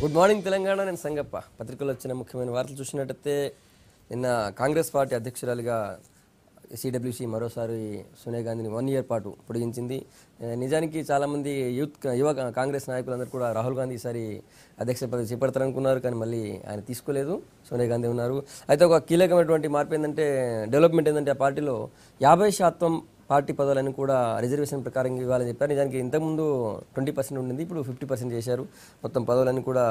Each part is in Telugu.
Good morning Telangana. నేను సంగప్ప. పత్రికల్లో వచ్చిన ముఖ్యమైన వార్తలు చూసినట్టయితే నిన్న కాంగ్రెస్ పార్టీ అధ్యక్షురాలిగా సిడబ్ల్యూసి మరోసారి సోనియా గాంధీని 1 year పాటు పొడిగించింది. నిజానికి చాలామంది యువ కాంగ్రెస్ నాయకులందరూ కూడా రాహుల్ గాంధీ ఈసారి అధ్యక్ష పదవి చేపడతారనుకున్నారు, కానీ మళ్ళీ ఆయన తీసుకోలేదు. సోనియా గాంధీ ఉన్నారు. అయితే ఒక కీలకమైనటువంటి మార్పు ఏంటంటే, డెవలప్మెంట్ ఏంటంటే, ఆ పార్టీలో 50% పార్టీ పదవులను కూడా రిజర్వేషన్ ప్రకారం ఇవ్వాలని చెప్పారు. నిజానికి ఇంతకుముందు 20% ఉండింది, ఇప్పుడు 50% చేశారు. మొత్తం పదవులను కూడా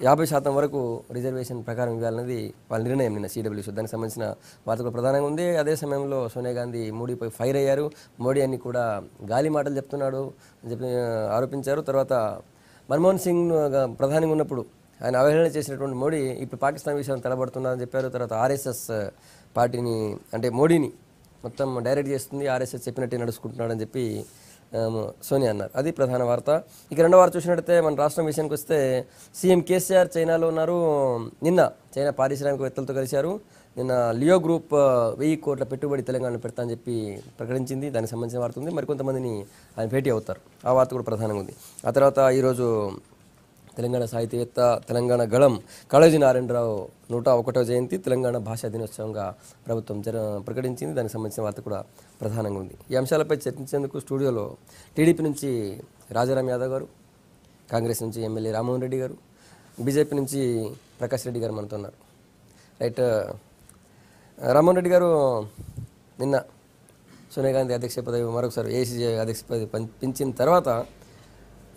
50% వరకు రిజర్వేషన్ ప్రకారం ఇవ్వాలన్నది వాళ్ళ నిర్ణయం నిన్న సిడబ్ల్యూసీ. దానికి సంబంధించిన వార్త కూడా ప్రధానంగా ఉంది. అదే సమయంలో సోనియా గాంధీ మోడీపై ఫైర్ అయ్యారు. మోడీ అన్ని కూడా గాలి మాటలు చెప్తున్నాడు అని చెప్పి ఆరోపించారు. తర్వాత మన్మోహన్ సింగ్ ప్రధానిగా ఉన్నప్పుడు ఆయన అవహేళన చేసినటువంటి మోడీ ఇప్పుడు పాకిస్తాన్ విషయాన్ని తలబడుతున్నారని చెప్పారు. తర్వాత ఆర్ఎస్ఎస్ పార్టీని అంటే మోడీని మొత్తం డైరెక్ట్ చేస్తుంది, ఆర్ఎస్ఎస్ చెప్పినట్టే నడుచుకుంటున్నాడని చెప్పి సోనియా అన్నారు. అది ప్రధాన వార్త. ఇక రెండో వార్త చూసినట్టయితే మన రాష్ట్రం విషయానికి వస్తే సీఎం కేసీఆర్ చైనాలో ఉన్నారు. నిన్న చైనా పారిశ్రామికవేత్తలతో కలిశారు. నిన్న లియో గ్రూప్ 1000 కోట్ల పెట్టుబడి తెలంగాణలో పెడతా అని చెప్పి ప్రకటించింది. దానికి సంబంధించిన వార్త ఉంది. మరికొంతమందిని ఆయన భేటీ అవుతారు. ఆ వార్త కూడా ప్రధానంగా ఉంది. ఆ తర్వాత ఈరోజు తెలంగాణ సాహితీవేత్త, తెలంగాణ గళం కాళోజీ నారాయణరావు 101వ జయంతి, తెలంగాణ భాషా దినోత్సవంగా ప్రభుత్వం ప్రకటించింది. దానికి సంబంధించిన వార్త కూడా ప్రధానంగా ఉంది. ఈ అంశాలపై చర్చించేందుకు స్టూడియోలో టీడీపీ నుంచి రాజారాం యాదవ్ గారు, కాంగ్రెస్ నుంచి ఎమ్మెల్యే రామ్మోహన్ రెడ్డి గారు, బీజేపీ నుంచి ప్రకాష్ రెడ్డి గారు మనతో ఉన్నారు. రైట్, రామ్మోహన్ రెడ్డి గారు, నిన్న సోనియా గాంధీ అధ్యక్ష పదవి మరొకసారి ఏఐసీసీ అధ్యక్ష పదవి పెంచిన తర్వాత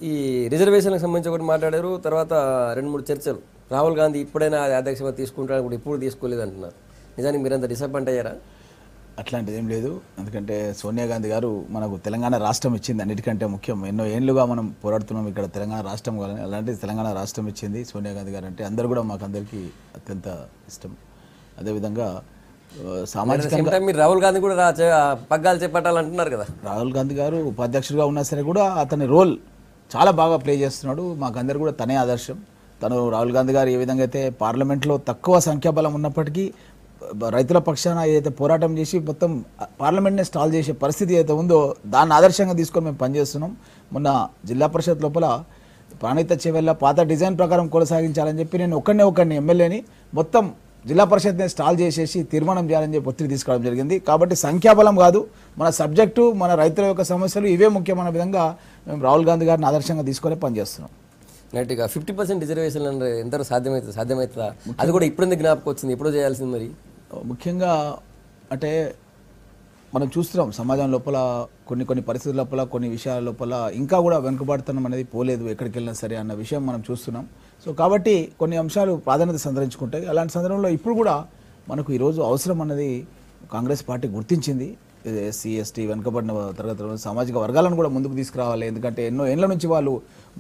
ఈ రిజర్వేషన్లకు సంబంధించి ఒకటి మాట్లాడారు. తర్వాత 2-3 చర్చలు. రాహుల్ గాంధీ ఇప్పుడైనా అధ్యక్ష పదవి తీసుకుంటారు, ఇప్పుడు ఇప్పుడు తీసుకోలేదు అంటున్నారు. నిజానికి మీరంతా డిసప్పాయింట్ అయ్యారా? అట్లాంటిది ఏం లేదు. ఎందుకంటే సోనియా గాంధీ గారు మనకు తెలంగాణ రాష్ట్రం ఇచ్చింది. అన్నిటికంటే ముఖ్యం, ఎన్నో ఏళ్ళుగా మనం పోరాడుతున్నాం ఇక్కడ తెలంగాణ రాష్ట్రం కావాలని. అలాంటిది తెలంగాణ రాష్ట్రం ఇచ్చింది సోనియా గాంధీ గారు అంటే అందరూ కూడా మాకందరికీ అత్యంత ఇష్టం. అదేవిధంగా సామాజికంగా మీరు రాహుల్ గాంధీ కూడా పగ్గాలు చేపట్టాలంటున్నారు కదా. రాహుల్ గాంధీ గారు ఉపాధ్యక్షుడిగా ఉన్నా సరే కూడా అతని రోల్ చాలా బాగా ప్లే చేస్తున్నాడు. మాకందరూ కూడా తనే ఆదర్శం. తను రాహుల్ గాంధీ గారు ఏ విధంగా అయితే పార్లమెంట్లో తక్కువ సంఖ్యాబలం ఉన్నప్పటికీ రైతుల పక్షాన ఏదైతే పోరాటం చేసి మొత్తం పార్లమెంట్నే స్టాల్ చేసే పరిస్థితి అయితే ఉందో దాన్ని ఆదర్శంగా తీసుకొని మేము పనిచేస్తున్నాం. మొన్న జిల్లా పరిషత్ లోపల ప్రాణిత చెవెళ్ళ పాత డిజైన్ ప్రకారం కొనసాగించాలని చెప్పి నేను ఒక్కడిని ఎమ్మెల్యేని మొత్తం జిల్లా పరిషత్నే స్టాల్ చేసేసి తీర్మానం చేయాలని చెప్పి ఒత్తిడి తీసుకోవడం జరిగింది. కాబట్టి సంఖ్యాబలం కాదు, మన సబ్జెక్టు, మన రైతుల యొక్క సమస్యలు ఇవే ముఖ్యమైన విధంగా మేము రాహుల్ గాంధీ గారిని ఆదర్శంగా తీసుకొని పనిచేస్తున్నాం. నైట్గా 50% రిజర్వేషన్ ఎంత సాధ్యమవుతుందా? అది కూడా ఇప్పుడు జ్ఞాపకం వచ్చింది, ఎప్పుడో చేయాల్సింది. మరి ముఖ్యంగా అంటే మనం చూస్తున్నాం సమాజం లోపల కొన్ని పరిస్థితుల లోపల కొన్ని విషయాల లోపల ఇంకా కూడా వెనుకబాటుతనం అనేది పోలేదు ఎక్కడికి వెళ్ళినా సరే అన్న విషయం మనం చూస్తున్నాం. సో కాబట్టి కొన్ని అంశాలు ప్రాధాన్యత సంతరించుకుంటాయి. అలాంటి సందర్భంలో ఇప్పుడు కూడా మనకు ఈరోజు అవసరం అన్నది కాంగ్రెస్ పార్టీ గుర్తించింది. ఎస్సీ ఎస్టీ వెనుకబడిన తరగతుల సామాజిక వర్గాలను కూడా ముందుకు తీసుకురావాలి. ఎందుకంటే ఎన్నో ఏళ్ల నుంచి వాళ్ళు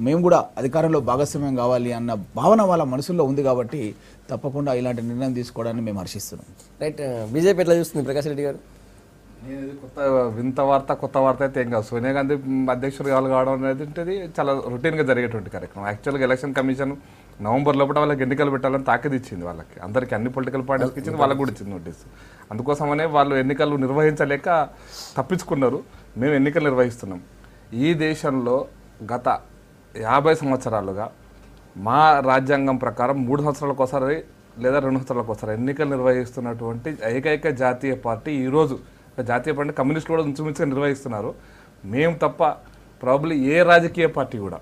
మేము కూడా అధికారంలో భాగస్వామ్యం కావాలి అన్న భావన వాళ్ళ మనసుల్లో ఉంది. కాబట్టి తప్పకుండా ఇలాంటి నిర్ణయం తీసుకోవడాన్ని మేము హర్షిస్తున్నాం. రైట్, బీజేపీ ఎట్లా చూస్తుంది ప్రకాష్ రెడ్డి గారు? నేను కొత్త వార్త అయితే ఏం కాదు. సోనియా గాంధీ అధ్యక్షుడు కావడం అనేది చాలా రొటీన్గా జరిగేటువంటి కార్యక్రమం. యాక్చువల్గా ఎలక్షన్ కమిషన్ నవంబర్ లోపల వాళ్ళకి ఎన్నికలు పెట్టాలని తాకీదు ఇచ్చింది. వాళ్ళకి అందరికీ అన్ని పొలిటికల్ పార్టీస్కి ఇచ్చింది, వాళ్ళకి కూడా ఇచ్చింది నోటీసు. అందుకోసమనే వాళ్ళు ఎన్నికలు నిర్వహించలేక తప్పించుకున్నారు. మేము ఎన్నికలు నిర్వహిస్తున్నాం. ఈ దేశంలో గత 50 సంవత్సరాలుగా మా రాజ్యాంగం ప్రకారం 3 సంవత్సరాలకు ఒకసారి లేదా 2 సంవత్సరాలకు ఒకసారి ఎన్నికలు నిర్వహిస్తున్నటువంటి ఏకైక జాతీయ పార్టీ ఈరోజు జాతీయ పార్టీ కమ్యూనిస్టులు కూడా ఇంచుమించుగా నిర్వహిస్తున్నారు. మేము తప్ప ప్రాబ్లీ ఏ రాజకీయ పార్టీ కూడా,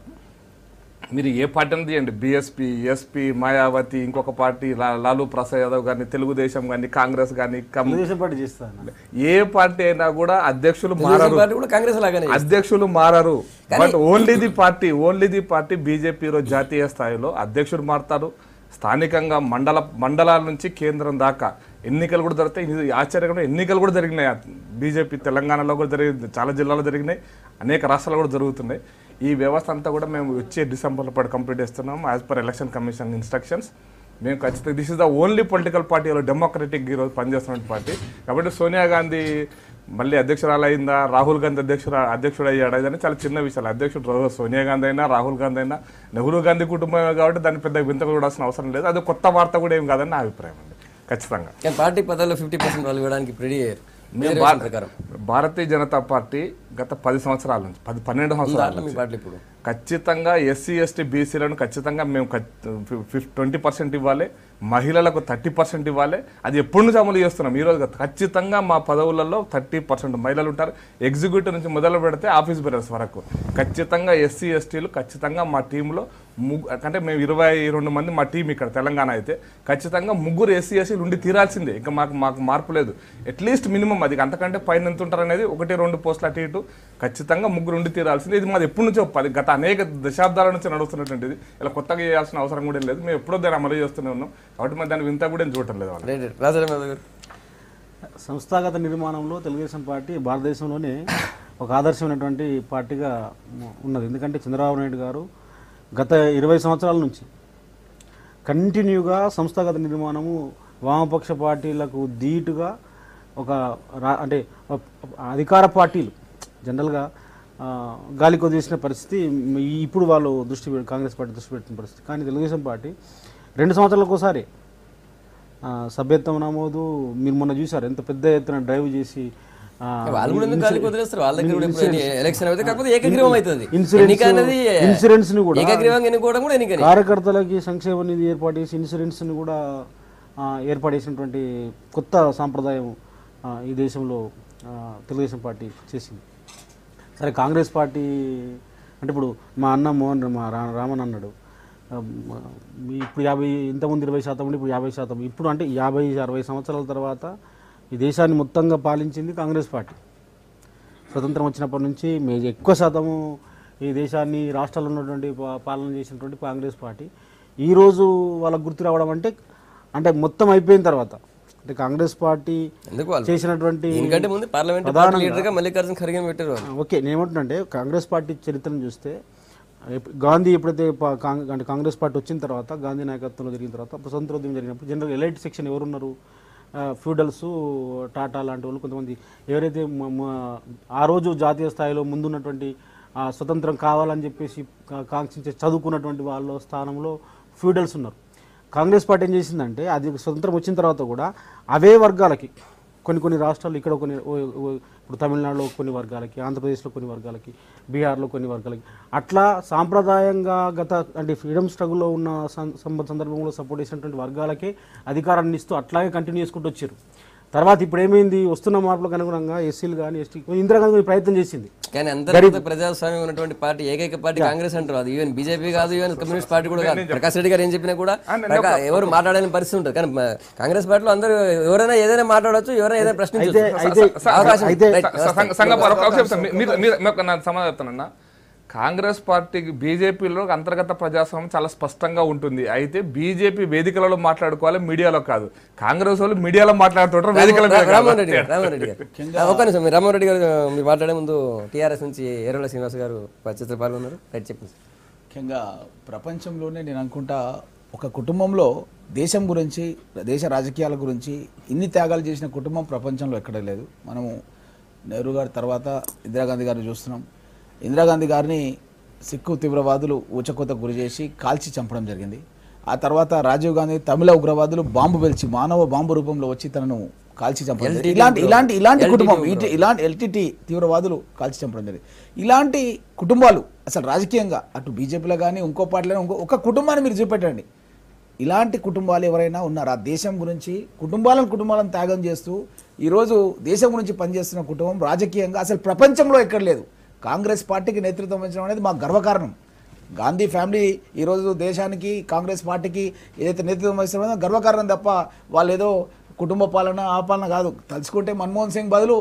మీరు ఏ పార్టీ అని తీయండి, బీఎస్పీ, ఎస్పీ, మాయావతి, ఇంకొక పార్టీ లాలూ ప్రసాద్ యాదవ్ కానీ, తెలుగుదేశం కానీ, కాంగ్రెస్ కానీ, ఏ పార్టీ అయినా కూడా అధ్యక్షులు మారరు. But only the party BJP ఈరోజు జాతీయ స్థాయిలో అధ్యక్షుడు మారుతారు. స్థానికంగా మండలాల నుంచి కేంద్రం దాకా ఎన్నికలు కూడా జరుగుతాయి. ఇది ఆశ్చర్యంగా ఎన్నికలు కూడా జరిగినాయి. బీజేపీ తెలంగాణలో కూడా జరిగింది, చాలా జిల్లాలో జరిగినాయి, అనేక రాష్ట్రాలు కూడా జరుగుతున్నాయి. ఈ వ్యవస్థ అంతా కూడా మేము వచ్చే డిసెంబర్లో పాటు కంప్లీట్ చేస్తున్నాం as per election commission instructions. మేము ఖచ్చితంగా this is the only political party democratic ఈరోజు పనిచేస్తున్న పార్టీ. కాబట్టి సోనియా గాంధీ మళ్ళీ అధ్యక్షురాలు అయిందా, రాహుల్ గాంధీ అధ్యక్షుడు అయ్యాడు, ఇదని చాలా చిన్న విషయాలు. అధ్యక్షుడు సోనియా గాంధీ అయినా, రాహుల్ గాంధీ అయినా, నెహ్రూ గాంధీ కుటుంబమే కాబట్టి దాన్ని పెద్ద వింత చూడాల్సిన అవసరం లేదు. అది కొత్త వార్త కూడా ఏం కాదని నా అభిప్రాయం అండి. ఖచ్చితంగా పార్టీ పదవిలో 50% వాళ్ళు ఇవ్వడానికి రెడీ అయ్యారు. మేము రిజర్వేషన్ ప్రకారం భారతీయ జనతా పార్టీ గత 10 సంవత్సరాల నుంచి 12 సంవత్సరాల మీ నుంచి పాటలు ఇప్పుడు ఖచ్చితంగా ఎస్సీ ఎస్టీ బీసీలను ఖచ్చితంగా మేము 20% ఇవ్వాలి, మహిళలకు 30% ఇవ్వాలి. అది ఎప్పటి నుంచి అమలు చేస్తున్నాం. ఈరోజు ఖచ్చితంగా మా పదవులలో 30% మహిళలు ఉంటారు. ఎగ్జిక్యూటివ్ నుంచి మొదలు పెడితే ఆఫీస్ బేరర్స్ వరకు ఖచ్చితంగా ఎస్సీ ఎస్టీలు ఖచ్చితంగా మా టీంలో అంటే మేము 22 మంది మా టీం ఇక్కడ తెలంగాణ అయితే ఖచ్చితంగా 3 ఎస్సీ ఎస్సీలు ఉండి తీరాల్సిందే. ఇంకా మాకు మార్పు లేదు. అట్లీస్ట్ మినిమం అది అంతకంటే పైన ఎంత ఉంటారు అనేది 1-2 పోస్టులు అటు ఇటు ఖచ్చితంగా 3 ఉండి తీరాల్సిందే. ఇది మాది ఎప్పటి నుంచో గత అనేక దశాబ్దాల నుంచి నడుస్తున్నటువంటిది. ఇలా కొత్తగా చేయాల్సిన అవసరం కూడా లేదు. మేము ఎప్పుడో దాన్ని అమలు చేస్తూనే ఉన్నాం కాబట్టి మరి దాని వింత కూడా ఏం చూడటం లేదు వాళ్ళు. రాజారామ గారు, సంస్థాగత నిర్మాణంలో తెలుగుదేశం పార్టీ భారతదేశంలోనే ఒక ఆదర్శమైనటువంటి పార్టీగా ఉన్నది. ఎందుకంటే చంద్రబాబు నాయుడు గారు గత 20 సంవత్సరాల నుంచి కంటిన్యూగా సంస్థాగత నిర్మాణము వామపక్ష పార్టీలకు ధీటుగా ఒక అంటే అధికార పార్టీలు జనరల్గా గాలి కొదిసిన పరిస్థితి ఇప్పుడు వాళ్ళు కాంగ్రెస్ పార్టీ దృష్టి పెట్టిన పరిస్థితి. కానీ తెలుగుదేశం పార్టీ 2 సంవత్సరాలకు ఒకసారి సభ్యత్వం నమోదు మీరు మొన్న చూసారు ఎంత పెద్ద ఎత్తున డ్రైవ్ చేసి ఇన్సూరెన్స్ ని కూడా కార్యకర్తలకి సంక్షేమ నిధి ఏర్పాటు చేసి ఇన్సూరెన్స్ ని కూడా ఏర్పాటు చేసినటువంటి కొత్త సాంప్రదాయం ఈ దేశంలో తెలుగుదేశం పార్టీ చేసింది. సరే కాంగ్రెస్ పార్టీ అంటే ఇప్పుడు మా అన్న మా రామన్ అన్నాడు ఇప్పుడు 50 ఇంతకుముందు 20% ఉండి ఇప్పుడు 50%. ఇప్పుడు అంటే 50-60 సంవత్సరాల తర్వాత ఈ దేశాన్ని మొత్తంగా పాలించింది కాంగ్రెస్ పార్టీ. స్వతంత్రం వచ్చినప్పటి నుంచి ఎక్కువ శాతము ఈ దేశాన్ని రాష్ట్రాల్లో ఉన్నటువంటి పాలన చేసినటువంటి కాంగ్రెస్ పార్టీ ఈరోజు వాళ్ళకు గుర్తు రావడం అంటే మొత్తం అయిపోయిన తర్వాత అంటే కాంగ్రెస్ పార్టీ చేసినటువంటి ఓకే నేనేమంటున్నాంటే కాంగ్రెస్ పార్టీ చరిత్రను చూస్తే గాంధీ ఎప్పుడైతే అంటే కాంగ్రెస్ పార్టీ వచ్చిన తర్వాత గాంధీ నాయకత్వంలో జరిగిన తర్వాత స్వతంత్రోద్యమం జరిగినప్పుడు జనరల్ ఎలైట్ సెక్షన్ ఎవరున్నారు, ఫ్యూడల్స్, టాటా లాంటి వాళ్ళు కొంతమంది ఎవరైతే ఆ రోజు జాతీయ స్థాయిలో ముందున్నటువంటి స్వతంత్రం కావాలని చెప్పేసి కాంక్షించే చదువుకున్నటువంటి వాళ్ళ స్థానంలో ఫ్యూడల్స్ ఉన్నారు. కాంగ్రెస్ పార్టీ ఏం చేసిందంటే అది స్వతంత్రం వచ్చిన తర్వాత కూడా అవే వర్గాలకి కొన్ని రాష్ట్రాలు ఇక్కడ ఇప్పుడు తమిళనాడులో కొన్ని వర్గాలకి, ఆంధ్రప్రదేశ్లో కొన్ని వర్గాలకి, బీహార్లో కొన్ని వర్గాలకి అట్లా సాంప్రదాయంగా అంటే ఫ్రీడమ్ స్ట్రగుల్లో ఉన్న సందర్భంలో సపోర్ట్ చేసినటువంటి వర్గాలకే అధికారాన్ని ఇస్తూ అట్లాగే కంటిన్యూ చేసుకుంటూ వచ్చారు. తర్వాత ఇప్పుడు ఏమైంది వస్తున్న మార్పులకు అనుగుణంగా ఎస్సీలు కానీ ఎస్టీ ఇందిరాగాంధీ ప్రయత్నం చేసింది. కానీ అంతర్గత ప్రజాస్వామ్యం ఉన్నటువంటి పార్టీ ఏకైక పార్టీ కాంగ్రెస్ అంటారు. అది ఈవెన్ బీజేపీ కాదు, ఈవెన్ కమ్యూనిస్ట్ పార్టీ కూడా కాదు. ప్రకాష్ రెడ్డి గారు ఏం చెప్పినా కూడా ఎవరు మాట్లాడని పరిస్థితి ఉంటుంది. కానీ కాంగ్రెస్ పార్టీలో అందరూ ఎవరైనా ఏదైనా మాట్లాడవచ్చు, ఎవరైనా ఏదైనా ప్రశ్నించవచ్చు. సమాధానం చెప్తానన్నా, కాంగ్రెస్ పార్టీకి బీజేపీలో అంతర్గత ప్రజాస్వామ్యం చాలా స్పష్టంగా ఉంటుంది. అయితే బీజేపీ వేదికలలో మాట్లాడుకోవాలి, మీడియాలో కాదు. కాంగ్రెస్ వాళ్ళు మీడియాలో మాట్లాడుతుంటారు, వేదికల రామ్మోహన్ రెడ్డి గారు ఒక నిమిషం, రామ్మోహన్ రెడ్డి గారు మీరు మాట్లాడే ముందు టీఆర్ఎస్ నుంచి ఎర్రల శ్రీనివాస్ గారు చర్చలో పాల్గొన్నారు. రైట్ చెప్పండి. ముఖ్యంగా ప్రపంచంలోనే నేను అనుకుంటా ఒక కుటుంబంలో దేశం గురించి, దేశ రాజకీయాల గురించి ఇన్ని త్యాగాలు చేసిన కుటుంబం ప్రపంచంలో ఎక్కడ లేదు. మనము నెహ్రూ గారి తర్వాత ఇందిరాగాంధీ గారిని చూస్తున్నాం. ఇందిరాగాంధీ గారిని సిక్కు తీవ్రవాదులు ఊచకోతకు గురి చేసి కాల్చి చంపడం జరిగింది. ఆ తర్వాత రాజీవ్ గాంధీ తమిళ ఉగ్రవాదులు బాంబు పెల్చి మానవ బాంబు రూపంలో వచ్చి తనను కాల్చి చంపడం, ఇలాంటి కుటుంబం, ఇలాంటి ఎల్టీటీ తీవ్రవాదులు కాల్చి చంపడం జరిగింది. ఇలాంటి కుటుంబాలు అసలు రాజకీయంగా అటు బీజేపీలో కానీ ఇంకో పార్టీలో ఒక కుటుంబాన్ని మీరు చూపెట్టండి. ఇలాంటి కుటుంబాలు ఎవరైనా ఉన్నారా? దేశం గురించి కుటుంబాలను త్యాగం చేస్తూ ఈరోజు దేశం గురించి పనిచేస్తున్న కుటుంబం రాజకీయంగా అసలు ప్రపంచంలో ఎక్కడ లేదు. కాంగ్రెస్ పార్టీకి నేతృత్వం వహించడం అనేది మాకు గర్వకారణం. గాంధీ ఫ్యామిలీ ఈరోజు దేశానికి కాంగ్రెస్ పార్టీకి ఏదైతే నేతృత్వం వహిస్తున్నారో గర్వకారణం తప్ప వాళ్ళు ఏదో కుటుంబ పాలన ఆ పాలన కాదు. తలుచుకుంటే మన్మోహన్ సింగ్ బదులు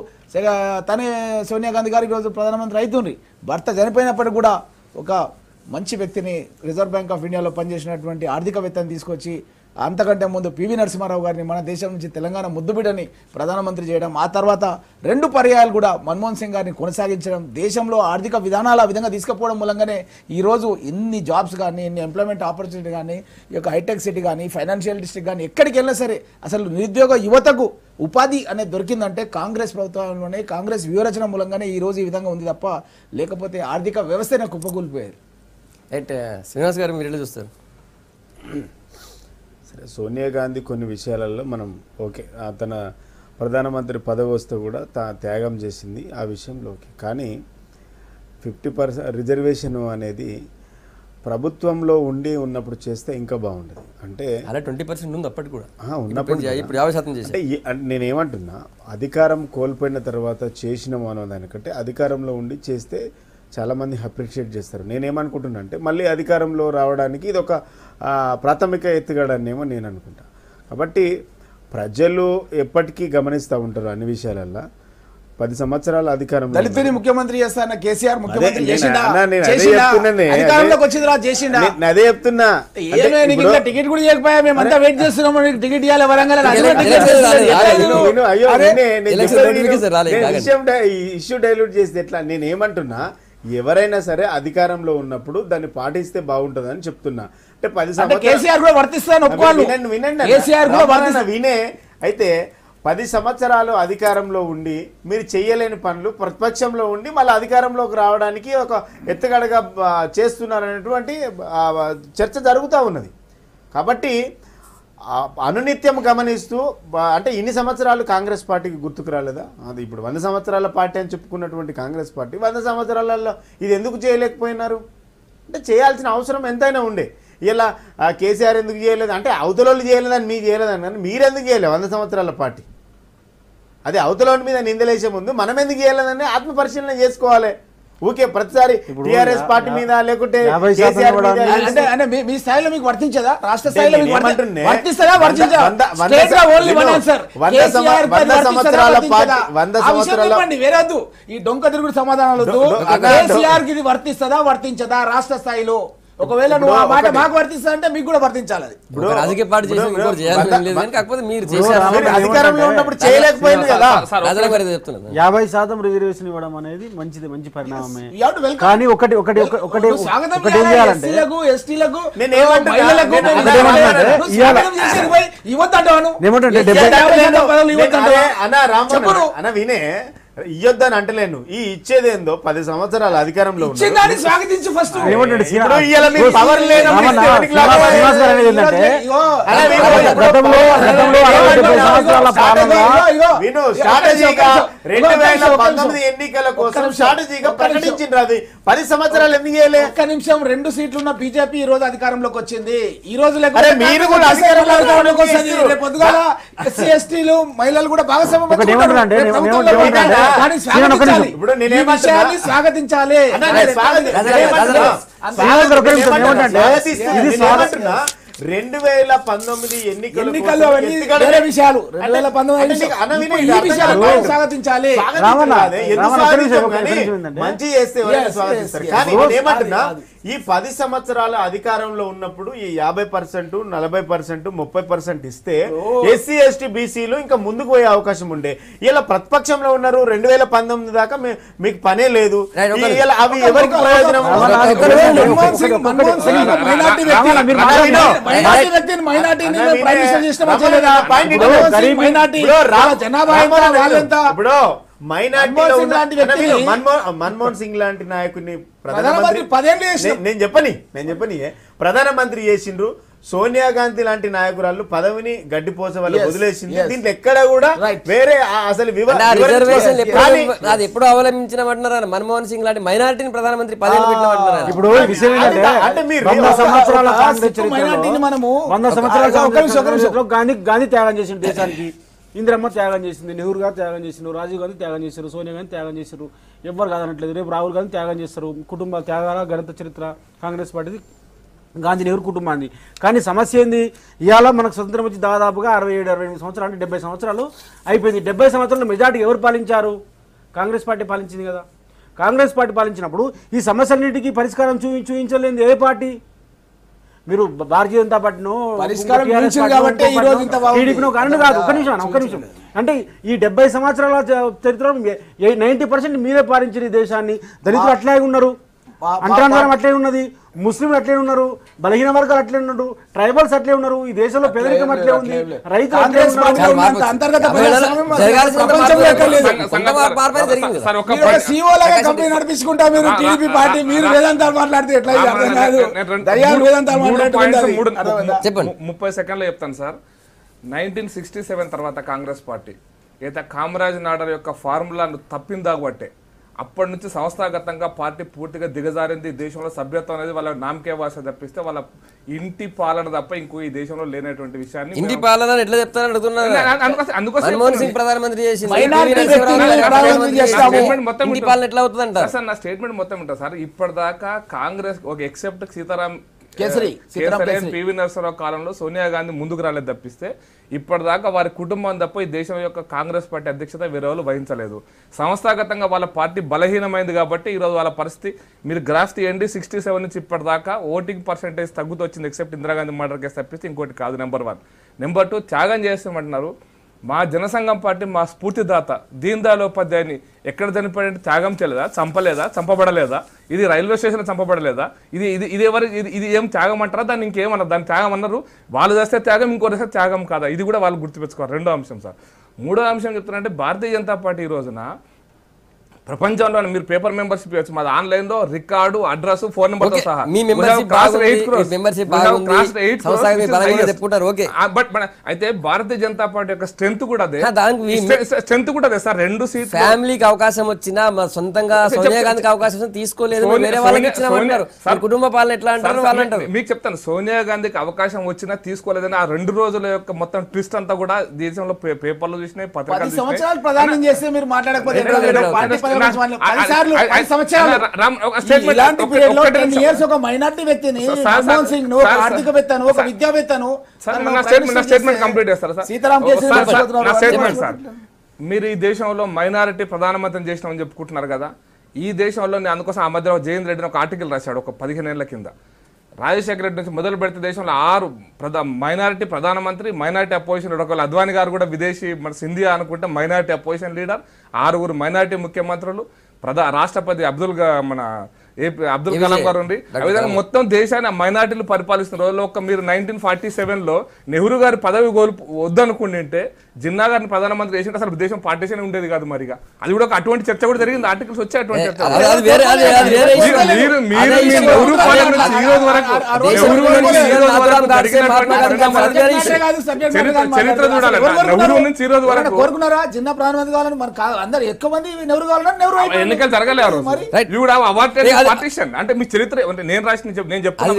తనే సోనియా గాంధీ గారికి ఈరోజు ప్రధానమంత్రి అవుతుంది. భర్త చనిపోయినప్పటికీ కూడా ఒక మంచి వ్యక్తిని రిజర్వ్ బ్యాంక్ ఆఫ్ ఇండియాలో పనిచేసినటువంటి ఆర్థికవేత్తని తీసుకొచ్చి అంతకంటే ముందు పివి నరసింహారావు గారిని మన దేశం నుంచి తెలంగాణ ముద్దుబిడ్డని ప్రధానమంత్రి చేయడం, ఆ తర్వాత 2 పర్యాయాలు కూడా మన్మోహన్ సింగ్ గారిని కొనసాగించడం, దేశంలో ఆర్థిక విధానాలు ఆ విధంగా తీసుకుపోవడం మూలంగానే ఈరోజు ఎన్ని జాబ్స్ కానీ, ఎన్ని ఎంప్లాయ్మెంట్ ఆపర్చునిటీ కానీ, ఈ యొక్క హైటెక్ సిటీ కానీ, ఫైనాన్షియల్ డిస్ట్రిక్ట్ కానీ ఎక్కడికి వెళ్ళినా సరే అసలు నిరుద్యోగ యువతకు ఉపాధి అనేది దొరికిందంటే కాంగ్రెస్ ప్రభుత్వంలోనే, కాంగ్రెస్ వ్యూహరచన మూలంగానే ఈరోజు ఈ విధంగా ఉంది తప్ప లేకపోతే ఆర్థిక వ్యవస్థనే కుప్పకూలిపోయేది. రైట్ శ్రీనివాస్ గారు మీరు ఎలా చూస్తారు? సరే, సోనియా గాంధీ కొన్ని విషయాలలో మనం ఓకే తన ప్రధానమంత్రి పదవి వస్తే కూడా త్యాగం చేసింది ఆ విషయంలోకి. కానీ 50% రిజర్వేషన్ అనేది ప్రభుత్వంలో ఉన్నప్పుడు చేస్తే ఇంకా బాగుండేది. అంటే అలా 20% ఉంది అప్పటికి కూడా, ఉన్నప్పుడు ఇప్పుడు 50% చేసి. అంటే నేనేమంటున్నా, అధికారం కోల్పోయిన తర్వాత చేసినాము అన్నదానికంటే అధికారంలో ఉండి చేస్తే చాలామంది అప్రిషియేట్ చేస్తారు. నేనేమనుకుంటున్నా అంటే మళ్ళీ అధికారంలో రావడానికి ఇది ఒక ప్రాథమిక ఎత్తుగడనేమో నేను అనుకుంటా. కాబట్టి ప్రజలు ఎప్పటికీ గమనిస్తూ ఉంటారు అన్ని విషయాలల్లో. 10 సంవత్సరాల అధికారంలో దళితుని ముఖ్యమంత్రి చేస్తాన కేసీఆర్ ముఖ్యమంత్రి అదే చేసిండా? నేను అదే చేసిండా? చెప్తున్నానే. అధికారంలోకి వచ్చిందిరా చేసిండా? నేను అదే చెప్తున్నా. ఏమే నీకు ఇంకా టికెట్ కూడా ఇవ్వకపోయా? మేమంతా వెయిట్ చేస్తున్నాము, నీకు టికెట్ ఇవ్వాలి వరంగల్ అని. అసలు టికెట్ ఎలక్షన్ ఇవ్వలేదు. రాలేదు. విను, అయ్యో అరే, వినే, నేను ఎలక్షన్ చెప్పేది నోటిఫికేషన్ విను. రాలేదు, నేను కాదండి. ఇష్యూ డైల్యూట్ చేస్తే ఎట్లా? నేను ఏమంటున్నా, ఎవరైనా సరే అధికారంలో ఉన్నప్పుడు దాన్ని పాటిస్తే బాగుంటుందని చెప్తున్నా. అంటే 10 అంటే సంవత్సరాలు కేసీఆర్ కూడా వర్తిస్తాను ఒప్పుకోవాలి. వినండి కేసీఆర్ కూడా వర్తిస్తాను. వినే. అయితే 10 సంవత్సరాలు అధికారంలో ఉండి మీరు చేయలేని పనులు ప్రతిపక్షంలో ఉండి మళ్ళీ అధికారంలోకి రావడానికి ఒక ఎత్తుగడగా చేస్తున్నారనేటువంటి చర్చ జరుగుతూ ఉన్నది. కాబట్టి అనునిత్యం గమనిస్తూ అంటే ఇన్ని సంవత్సరాలు కాంగ్రెస్ పార్టీకి గుర్తుకు రాలేదా? అది ఇప్పుడు 100 సంవత్సరాల పార్టీ అని చెప్పుకున్నటువంటి కాంగ్రెస్ పార్టీ 100 సంవత్సరాలలో ఇది ఎందుకు చేయలేకపోయినారు? అంటే చేయాల్సిన అవసరం ఎంతైనా ఉండే. ఇలా కేసీఆర్ ఎందుకు చేయలేదు అంటే అవతలోళ్ళు చేయలేదని మీరు చేయలేదని, కానీ మీరెందుకు చేయలేదు 100 సంవత్సరాల పార్టీ? అదే అవతలోని మీద నిందలేసే ముందు మనం ఎందుకు చేయలేదని ఆత్మ పరిశీలన చేసుకోవాలి. ఊకే ప్రతిసారి టీఆర్ఎస్ పార్టీ మీద లేకుంటే కేసీఆర్ మీద అంటే అంటే మీ స్థాయిలో మీకు వర్తించదా? రాష్ట్ర స్థాయిలో మీకు ఏమంటున్నే? వర్తిస్తదా? వర్తించదా? 100 సంవత్సరాల పార్టీ 100 సంవత్సరాల వేరద్దు ఈ డొంక తిరుగుడు సమాధానాలు కేసీఆర్ కి ఇది వర్తిస్తదా వర్తించదా రాష్ట్ర స్థాయిలో? ఒకవేళ నువ్వు ఆ మాట మాకు వర్తిస్తా అంటే మీకు కూడా వర్తించాలి. అది ఒక రాజకీయ పార్టీ చేసి ఇంకోటి చేయాలని లేదు, కానీ కాకపోతే మీరు చేశారు. అధికారంలో ఉన్నప్పుడు చేయలేకపోయింది కదా. రాజారావు గారు చెప్తున్నారు 50% రిజర్వేషన్ ఇవ్వడం అనేది మంచి పరిణామమే. You have to welcome. కానీ ఒకటి స్వాగతం ఏం చేయాలంటే ఎస్సీలకు, ఎస్టీలకు, నేను ఏమంటున్నా? మహిళలకు నేను ఏమంటున్నా? నువ్వు స్వాగతం చేసేది పోయి ఇవ్వద్దంటావాను. ఏమంటే అన్న వినే ఇయ్యొద్దని అంటలేను. ఈ ఇచ్చేదేందో 10 సంవత్సరాల అధికారంలో ఉన్నారు. చిన్నాన్ని స్వాగతించు ఫస్ట్. ఏమంటే ఇప్పుడు ఇయ్యాల మీకు పవర్ లేనప్పుడు ఇస్తే ఎవరికి లాభం? శ్రీనివాస్ గారు అనేది ఏంటంటే అలా విను, గతంలో 60-70 సంవత్సరాల పాలన విను, స్ట్రాటజీగా 2019 ఎన్నికల కోసం స్ట్రాటజీగా ప్రకటించిండ్రు. అది 10 సంవత్సరాలు ఎందుకు చేయలే? ఒక్క నిమిషం. 2 సీట్లు ఉన్న బీజేపీ ఈ రోజు అధికారంలోకి వచ్చింది. ఈ రోజు అరే మీరు కూడా అధికారంలోకి వస్తుంది. రేపు పొద్దుగాల ఎస్సీ ఎస్టీలు మహిళలు కూడా భాగస్వామ్యం ఒకటి ఏమంటున్నారంటే కానీ స్వాగతించాలి. ఇప్పుడు ఈ నేనేమంటున్నా? విషయాన్ని స్వాగతించాలి. అన్న, నేను స్వాగతిస్తున్నా. ఇది నేనేమంటున్నా? 2019 ఎన్నికల్లో అవన్నీ వేరే విషయాలు. 2019 స్వాగతించాలి. మంచి చేస్తే ఎవరైనా స్వాగతిస్తారు. కానీ నేనేమంటున్నా, ఈ 10 సంవత్సరాల అధికారంలో ఉన్నప్పుడు ఈ 50%, 40%, 30% ఇస్తే ఎస్సీ ఎస్టీ బీసీలు ఇంకా ముందుకు పోయే అవకాశం ఉండే. ఇలా ప్రతిపక్షంలో ఉన్నారు 2019 దాకా మీకు పనే లేదు. ఇలా అవి ఎవరికి ప్రయోజనం? ఇప్పుడు మన్మోహన్ సింగ్ లాంటి నాయకుడిని నేను చెప్పని ప్రధానమంత్రి చేసిండ్రు. సోనియా గాంధీ లాంటి నాయకురాలు పదవిని గడ్డిపోస వల్ల వదిలేసింది. దీంట్లో ఎక్కడ కూడా వేరే అసలు రిజర్వేషన్ అది ఎప్పుడు అవలంబించినమంటున్నారు. మన్మోహన్ సింగ్ లాంటి మైనారిటీని ప్రధానమంత్రి పదవి పెట్టినమంటున్నారు. ఇప్పుడు విషయం అంటే మీరు 100 సంవత్సరాల కాంగ్రెస్ చరిత్రలో మనము 100 సంవత్సరాల గాంధీ త్యాగం చేసిన దేశానికి. ఇందిరమ్మ త్యాగం చేసింది, నెహ్రూ గారు త్యాగం చేసిండు, రాజీవ్ గాంధీ త్యాగం చేశారు, సోనియా గాంధీ త్యాగం చేశారు. ఎవ్వరు కాదనట్లేదు. రేపు రాహుల్ గాంధీ త్యాగం చేస్తారు. కుటుంబ త్యాగాల గణిత చరిత్ర కాంగ్రెస్ పార్టీది, గాంధీ నెహ్రూ కుటుంబాన్ని. కానీ సమస్య ఏంది? ఇవాళ మనకు స్వతంత్రం వచ్చి దాదాపుగా 67-68 సంవత్సరాలు, అంటే 70 సంవత్సరాలు అయిపోయింది. 70 సంవత్సరాలు మెజార్టీ ఎవరు పాలించారు? కాంగ్రెస్ పార్టీ పాలించింది కదా. కాంగ్రెస్ పార్టీ పాలించినప్పుడు ఈ సమస్యలన్నిటికీ పరిష్కారం చూపించలేదు ఏ పార్టీ? మీరు భారతీయ జనతా పార్టీనో టీడీపీనో కారణం కాదు. ఒక్క నిమిషం. అంటే ఈ 70 సంవత్సరాల చరిత్రలో 90% మీరే పాలించారు ఈ దేశాన్ని. దళితులు అట్లే ఉన్నారు, అంతరాంతరం అట్లే ఉన్నది, ముస్లింలు అట్లే ఉన్నారు, బలహీన వర్గాలు అట్లే ఉన్నారు, ట్రైబల్స్ అట్లే ఉన్నారు, ఈ దేశంలో పేదరికం అట్లే ఉంది, రైతులు నడిపించుకుంటా మీరు టీడీపీ పార్టీ మీరు వేదాంతాలు మాట్లాడితే ఎట్లా? 30 సెకండ్లో చెప్తాను సార్. 1967 తర్వాత కాంగ్రెస్ పార్టీ అయితే కామరాజ్ నాడర్ యొక్క ఫార్ములాను తప్పిందా బట్టే అప్పటి నుంచి సంస్థాగతంగా పార్టీ పూర్తిగా దిగజారింది. ఈ దేశంలో సభ్యత్వం అనేది వాళ్ళ నామకే భాష తప్పిస్తే వాళ్ళ ఇంటి పాలన తప్ప ఇంకో ఈ దేశంలో లేనటువంటి విషయాన్ని ఇంటి పాలన ఎట్లా చెప్తారని అడుగుతున్నారు. అందుకోసం మన్మోహన్ సింగ్ ప్రధానమంత్రి చేసింది, మైనారిటీ పివి నరసింహారావు వ్యక్తిని ప్రధానమంత్రి చేసింది. స్టేట్మెంట్ మొత్తం ఇంటి పాలన ఎట్లా అవుతుందంట సార్ నా స్టేట్మెంట్ మొత్తం ఉంటుంది సార్. ఇప్పటిదాకా కాంగ్రెస్ ఒక ఎక్సెప్ట్ సీతారాం కేసరి పివి నరసింహారావు కాలంలో సోనియా గాంధీ ముందుకు రాలేదు తప్పిస్తే ఇప్పటిదాకా వారి కుటుంబం తప్ప ఈ దేశం యొక్క కాంగ్రెస్ పార్టీ అధ్యక్షత వేరే వాళ్ళు వహించలేదు. సంస్థాగతంగా వాళ్ళ పార్టీ బలహీనమైంది కాబట్టి ఈరోజు వాళ్ళ పరిస్థితి మీరు గ్రాఫ్ తీయండి. 67 నుంచి ఇప్పటిదాకా ఓటింగ్ పర్సెంటేజ్ తగ్గుతూ వచ్చింది ఎక్సెప్ట్ ఇందిరాగాంధీ మర్డర్ కేసు తప్పిస్తే ఇంకోటి కాదు. నెంబర్ 1. నెంబర్ 2 త్యాగం చేస్తామంటున్నారు. మా జనసంఘం పార్టీ మా స్ఫూర్తిదాత దీన్ దయాళ్ ఉపాధ్యాయుని ఎక్కడ చనిపోయాడంటే త్యాగం చేయలేదా, చంపలేదా, చంపబడలేదా, ఇది రైల్వే స్టేషన్ చంపబడలేదా, ఇది ఇది ఇది ఎవరు ఇది ఏం త్యాగం అంటారా, దాన్ని ఇంకేమన్నారు, దాన్ని త్యాగం అన్నారు. వాళ్ళు చేస్తే త్యాగం, ఇంకోటి చేస్తే త్యాగం కాదా, ఇది కూడా వాళ్ళు గుర్తుపెట్టుకోవాలి. రెండో అంశం సార్. మూడో అంశం చెప్తున్నారంటే భారతీయ జనతా పార్టీ ఈ రోజున ప్రపంచంలో మీరు పేపర్ మెంబర్షిప్ ఇవ్వచ్చు, మాది ఆన్లైన్ లో రికార్డు, అడ్రస్, ఫోన్ నెంబర్ తో సహా. అయితే భారతీయ జనతా పార్టీ యొక్క స్ట్రెంత్ కూడా అదే సార్. 2 సీట్లు ఫ్యామిలీకి అవకాశం వచ్చినా సొంతంగా సోనియా గాంధీకి అవకాశం తీసుకోలేదు, వేరే వాళ్ళకి ఇచ్చినామంటారు. కుటుంబ పాలన ఎట్లా అంటారు వాళ్ళు అంటారు. మీకు చెప్తాను, సోనియా గాంధీకి అవకాశం వచ్చినా తీసుకోలేదని ఆ 2 రోజుల యొక్క మొత్తం ట్విస్ట్ అంతా కూడా దేశంలో పేపర్లు చూసినాయి, పత్రికలు సంవత్సరాలు ప్రధానం చేస్తే మీరు మాట్లాడకపోతే ఒక మైనార్టీ వ్యక్తిని, మన్మోహన్ సింగ్ ను, ఆర్థికవేత్తను, ఒక విద్యావేత్తను స్టేట్మెంట్ కంప్లీట్ చేస్తారా సార్? సీతారాం సార్, మీరు ఈ దేశంలో మైనారిటీ ప్రధానమంత్రిని చేసినామని చెప్పుకుంటున్నారు కదా. ఈ దేశంలో నేను అందుకోసం ఆ మధ్య జయంత్ రెడ్డిని ఒక ఆర్టికల్ రాశాడు ఒక 15 ఏళ్ల కింద. రాజశేఖర రెడ్డి నుంచి మొదలు పెడితే దేశంలో 6 మైనారిటీ ప్రధానమంత్రి, మైనారిటీ అపోజిషన్ లీడర్. ఒకవేళ అద్వానీ గారు కూడా విదేశీ మన సింధియా అనుకుంటే మైనారిటీ అపోజిషన్ లీడర్, 6 మైనారిటీ ముఖ్యమంత్రులు, రాష్ట్రపతి మన అబ్దుల్ కలాం గారు ఉంది. ఆ విధంగా మొత్తం దేశాన్ని మైనార్టీలు పరిపాలిస్తున్న రోజుల్లో ఒక మీరు 1947లో నెహ్రూ గారి పదవి వద్దనుకుంటే జిన్నా గారిని ప్రధానమంత్రి చేసింటే అసలు దేశం పార్టీషన్ ఉండేది కాదు. మరిగా అది కూడా ఒక అటువంటి చర్చ కూడా జరిగింది, ఆర్టికల్స్ వచ్చాయి అటువంటి చర్చ. చరిత్ర చూడాలి. నెహ్రూ నుంచి ఈ రోజు వరకు కోరుకున్నారా జిన్నా ప్రధానమంత్రి కావాలని? మన అందరు ఎక్కువ మంది నెహ్రూ కావాలని నెహ్రూ ఎన్నికలు జరగలేదు. పార్టీషన్ అంటే మీ చరిత్ర నేను రాసిన నేను చెప్తాను,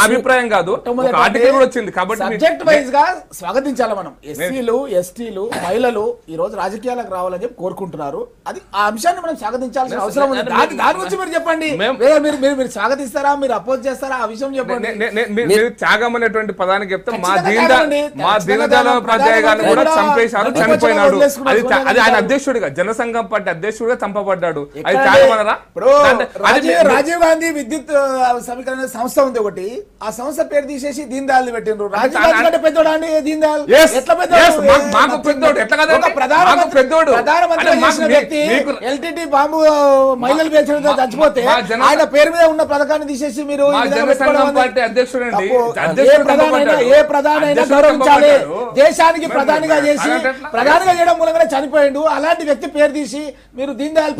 అభిప్రాయం కాదు, ఆర్టికల్ కూడా వచ్చింది. కాబట్టి సబ్జెక్ట్ వైజ్ గా స్వాగతించాలి మనం. ఎస్సీలు, ఎస్టీలు, మహిళలు ఈ రోజు రాజకీయాలకు రావాలని చెప్పి కోరుకుంటున్నారు. అది ఆ అంశాన్ని మనం స్వాగతించాల్సిన అవసరం ఉంది. దాని గురించి మీరు చెప్పండి. మీరు స్వాగతిస్తారా, మీరు అపోజ్ చేస్తారా, ఆ విషయం చెప్పండి. మీరు త్యాగం అనేటువంటి పదానికి చెప్తే మా దీన్ దయాళ్ ఉపాధ్యాయ గారిని కూడా చంపేశారు, చనిపోయినాడు. అది ఆయన అధ్యక్షుడిగా, జనసంఘం పార్టీ అధ్యక్షుడిగా చంపబడ్డాడు. అది త్యాగం అనరా? రాజీవ్ గాంధీ విద్యుత్ సమీకరణ సంస్థ ఉంది ఒకటి, ఆ సంస్థ పేరు తీసేసి దీన్ దయాళ్ పెట్టిండ్రు. రాజీవ్ గాంధీ కంటే పెద్దోడా అండి దీన్ దయాళ్? ఎట్లా ప్రధానమంత్రి వ్యక్తి ఎల్టీటీ బాంబు మహిళలు పేల్చడంతో చచ్చిపోతే ఆయన పేరు మీద ఉన్న పథకాన్ని తీసేసి మీరు ఏ ప్రధానైనా గౌరవించాలి. దేశానికి ప్రధానిగా చేసి ప్రధానిగా చేయడం మూలంగా చనిపోయిండు. అలాంటి వ్యక్తి పేరు తీసి మీరు దీన్ దయాళ్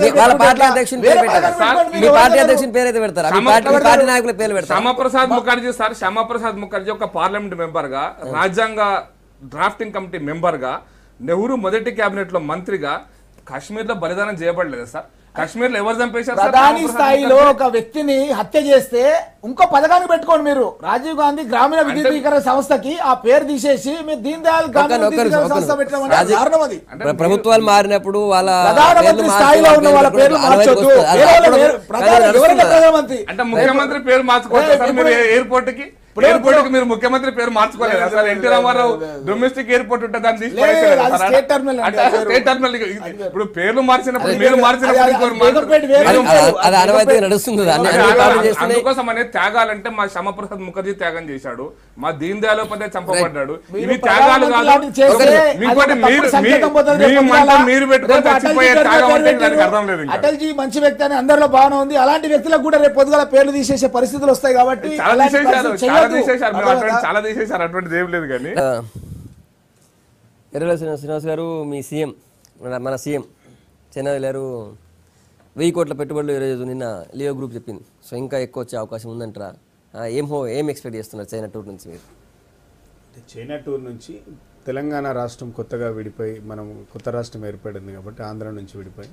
శ్యామప్రసాద్ ముఖర్జీ సార్, శ్యామప్రసాద్ ముఖర్జీ ఒక పార్లమెంట్ మెంబర్ గా, రాజ్యాంగ డ్రాఫ్టింగ్ కమిటీ మెంబర్ గా, నెహ్రూ మొదటి కేబినెట్ లో మంత్రిగా కాశ్మీర్ లో బలిదానం చేయబడలేదు సార్. కాశ్మీర్ లో ఎవరు చంపేశారు? ప్రధాని స్థాయిలో ఒక వ్యక్తిని హత్య చేస్తే ఇంకో పథకాన్ని పెట్టుకోండి మీరు. రాజీవ్ గాంధీ గ్రామీణ విద్యుదీకరణ సంస్థకి ఆ పేరు తీసేసి మీరు దీన్ దయాళ్ గ్రామీణ విద్యుదీకరణ సంస్థ పెట్టడం. ప్రభుత్వాలు మారినప్పుడు వాళ్ళ ప్రధానమంత్రి స్థాయిలో ఉన్న వాళ్ళ పేర్లు మార్చొద్దు. ప్రధానమంత్రి అంటే ముఖ్యమంత్రి పేరు మార్చుకోవచ్చు సార్. మీరు ఎయిర్పోర్ట్ కి మీరు ముఖ్యమంత్రి పేరు మార్చుకోలేదు sir. N T Rama Rao domestic airport ఉంటే దాన్ని తీసి స్టేట్ టర్మినల్. ఇప్పుడు పేర్లు మార్చినప్పుడు మీరు అందుకోసం అనేది త్యాగాలంటే మా శ్యామప్రసాద్ ముఖర్జీ త్యాగం చేశాడు, మా దీన్ దయాళ్ ఉపాధ్యాయ చంపబడ్డాడు. ఇవి త్యాగాలు కాదు. మీరు పెట్టుకొని చచ్చిపోయే త్యాగం అంటే దానికి అర్థం లేదు. అటల్జీ మంచి వ్యక్తి అని అందరిలో భావన ఉంది. అలాంటి వ్యక్తులకు కూడా రేపు పొద్దుగల పేర్లు తీసేసే పరిస్థితులు వస్తాయి కాబట్టి చాలా తీసేశారు. అటువంటిది ఏం లేదు. కానీ ఎర్రల శ్రీనివాస్ గారు, మీ సీఎం, మన సీఎం చైనా వెళ్ళారు. 1000 కోట్ల పెట్టుబడులు ఈరోజు నిన్న లియో గ్రూప్ చెప్పింది. సో ఇంకా ఎక్కువ వచ్చే అవకాశం ఉందంటారా? ఏం ఎక్స్పెక్ట్ చేస్తున్నారు చైనా టూర్ నుంచి మీరు? చైనా టూర్ నుంచి తెలంగాణ రాష్ట్రం కొత్తగా విడిపోయి మనం కొత్త రాష్ట్రం ఏర్పడింది కాబట్టి ఆంధ్ర నుంచి విడిపోయి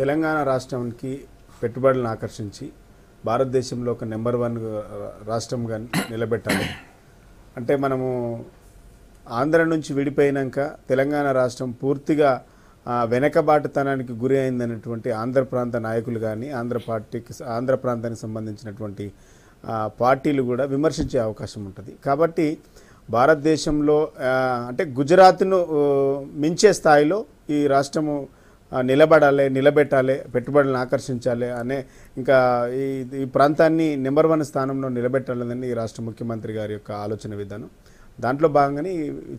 తెలంగాణ రాష్ట్రానికి పెట్టుబడులను ఆకర్షించి భారతదేశంలో ఒక నెంబర్ 1 రాష్ట్రంగా నిలబెట్టాలి. అంటే మనము ఆంధ్ర నుంచి విడిపోయినాక తెలంగాణ రాష్ట్రం పూర్తిగా వెనకబాటుతనానికి గురి అయిందనేటువంటి ఆంధ్ర ప్రాంత నాయకులు కానీ ఆంధ్ర ప్రాంతానికి సంబంధించినటువంటి పార్టీలు కూడా విమర్శించే అవకాశం ఉంటుంది. కాబట్టి భారతదేశంలో అంటే గుజరాత్ను మించే స్థాయిలో ఈ రాష్ట్రము నిలబెట్టాలి, పెట్టుబడులను ఆకర్షించాలి అనే ఇంకా ఈ ప్రాంతాన్ని నెంబర్ 1 స్థానంలో నిలబెట్టాలని ఈ రాష్ట్ర ముఖ్యమంత్రి గారి యొక్క ఆలోచన విధానం. దాంట్లో భాగంగానే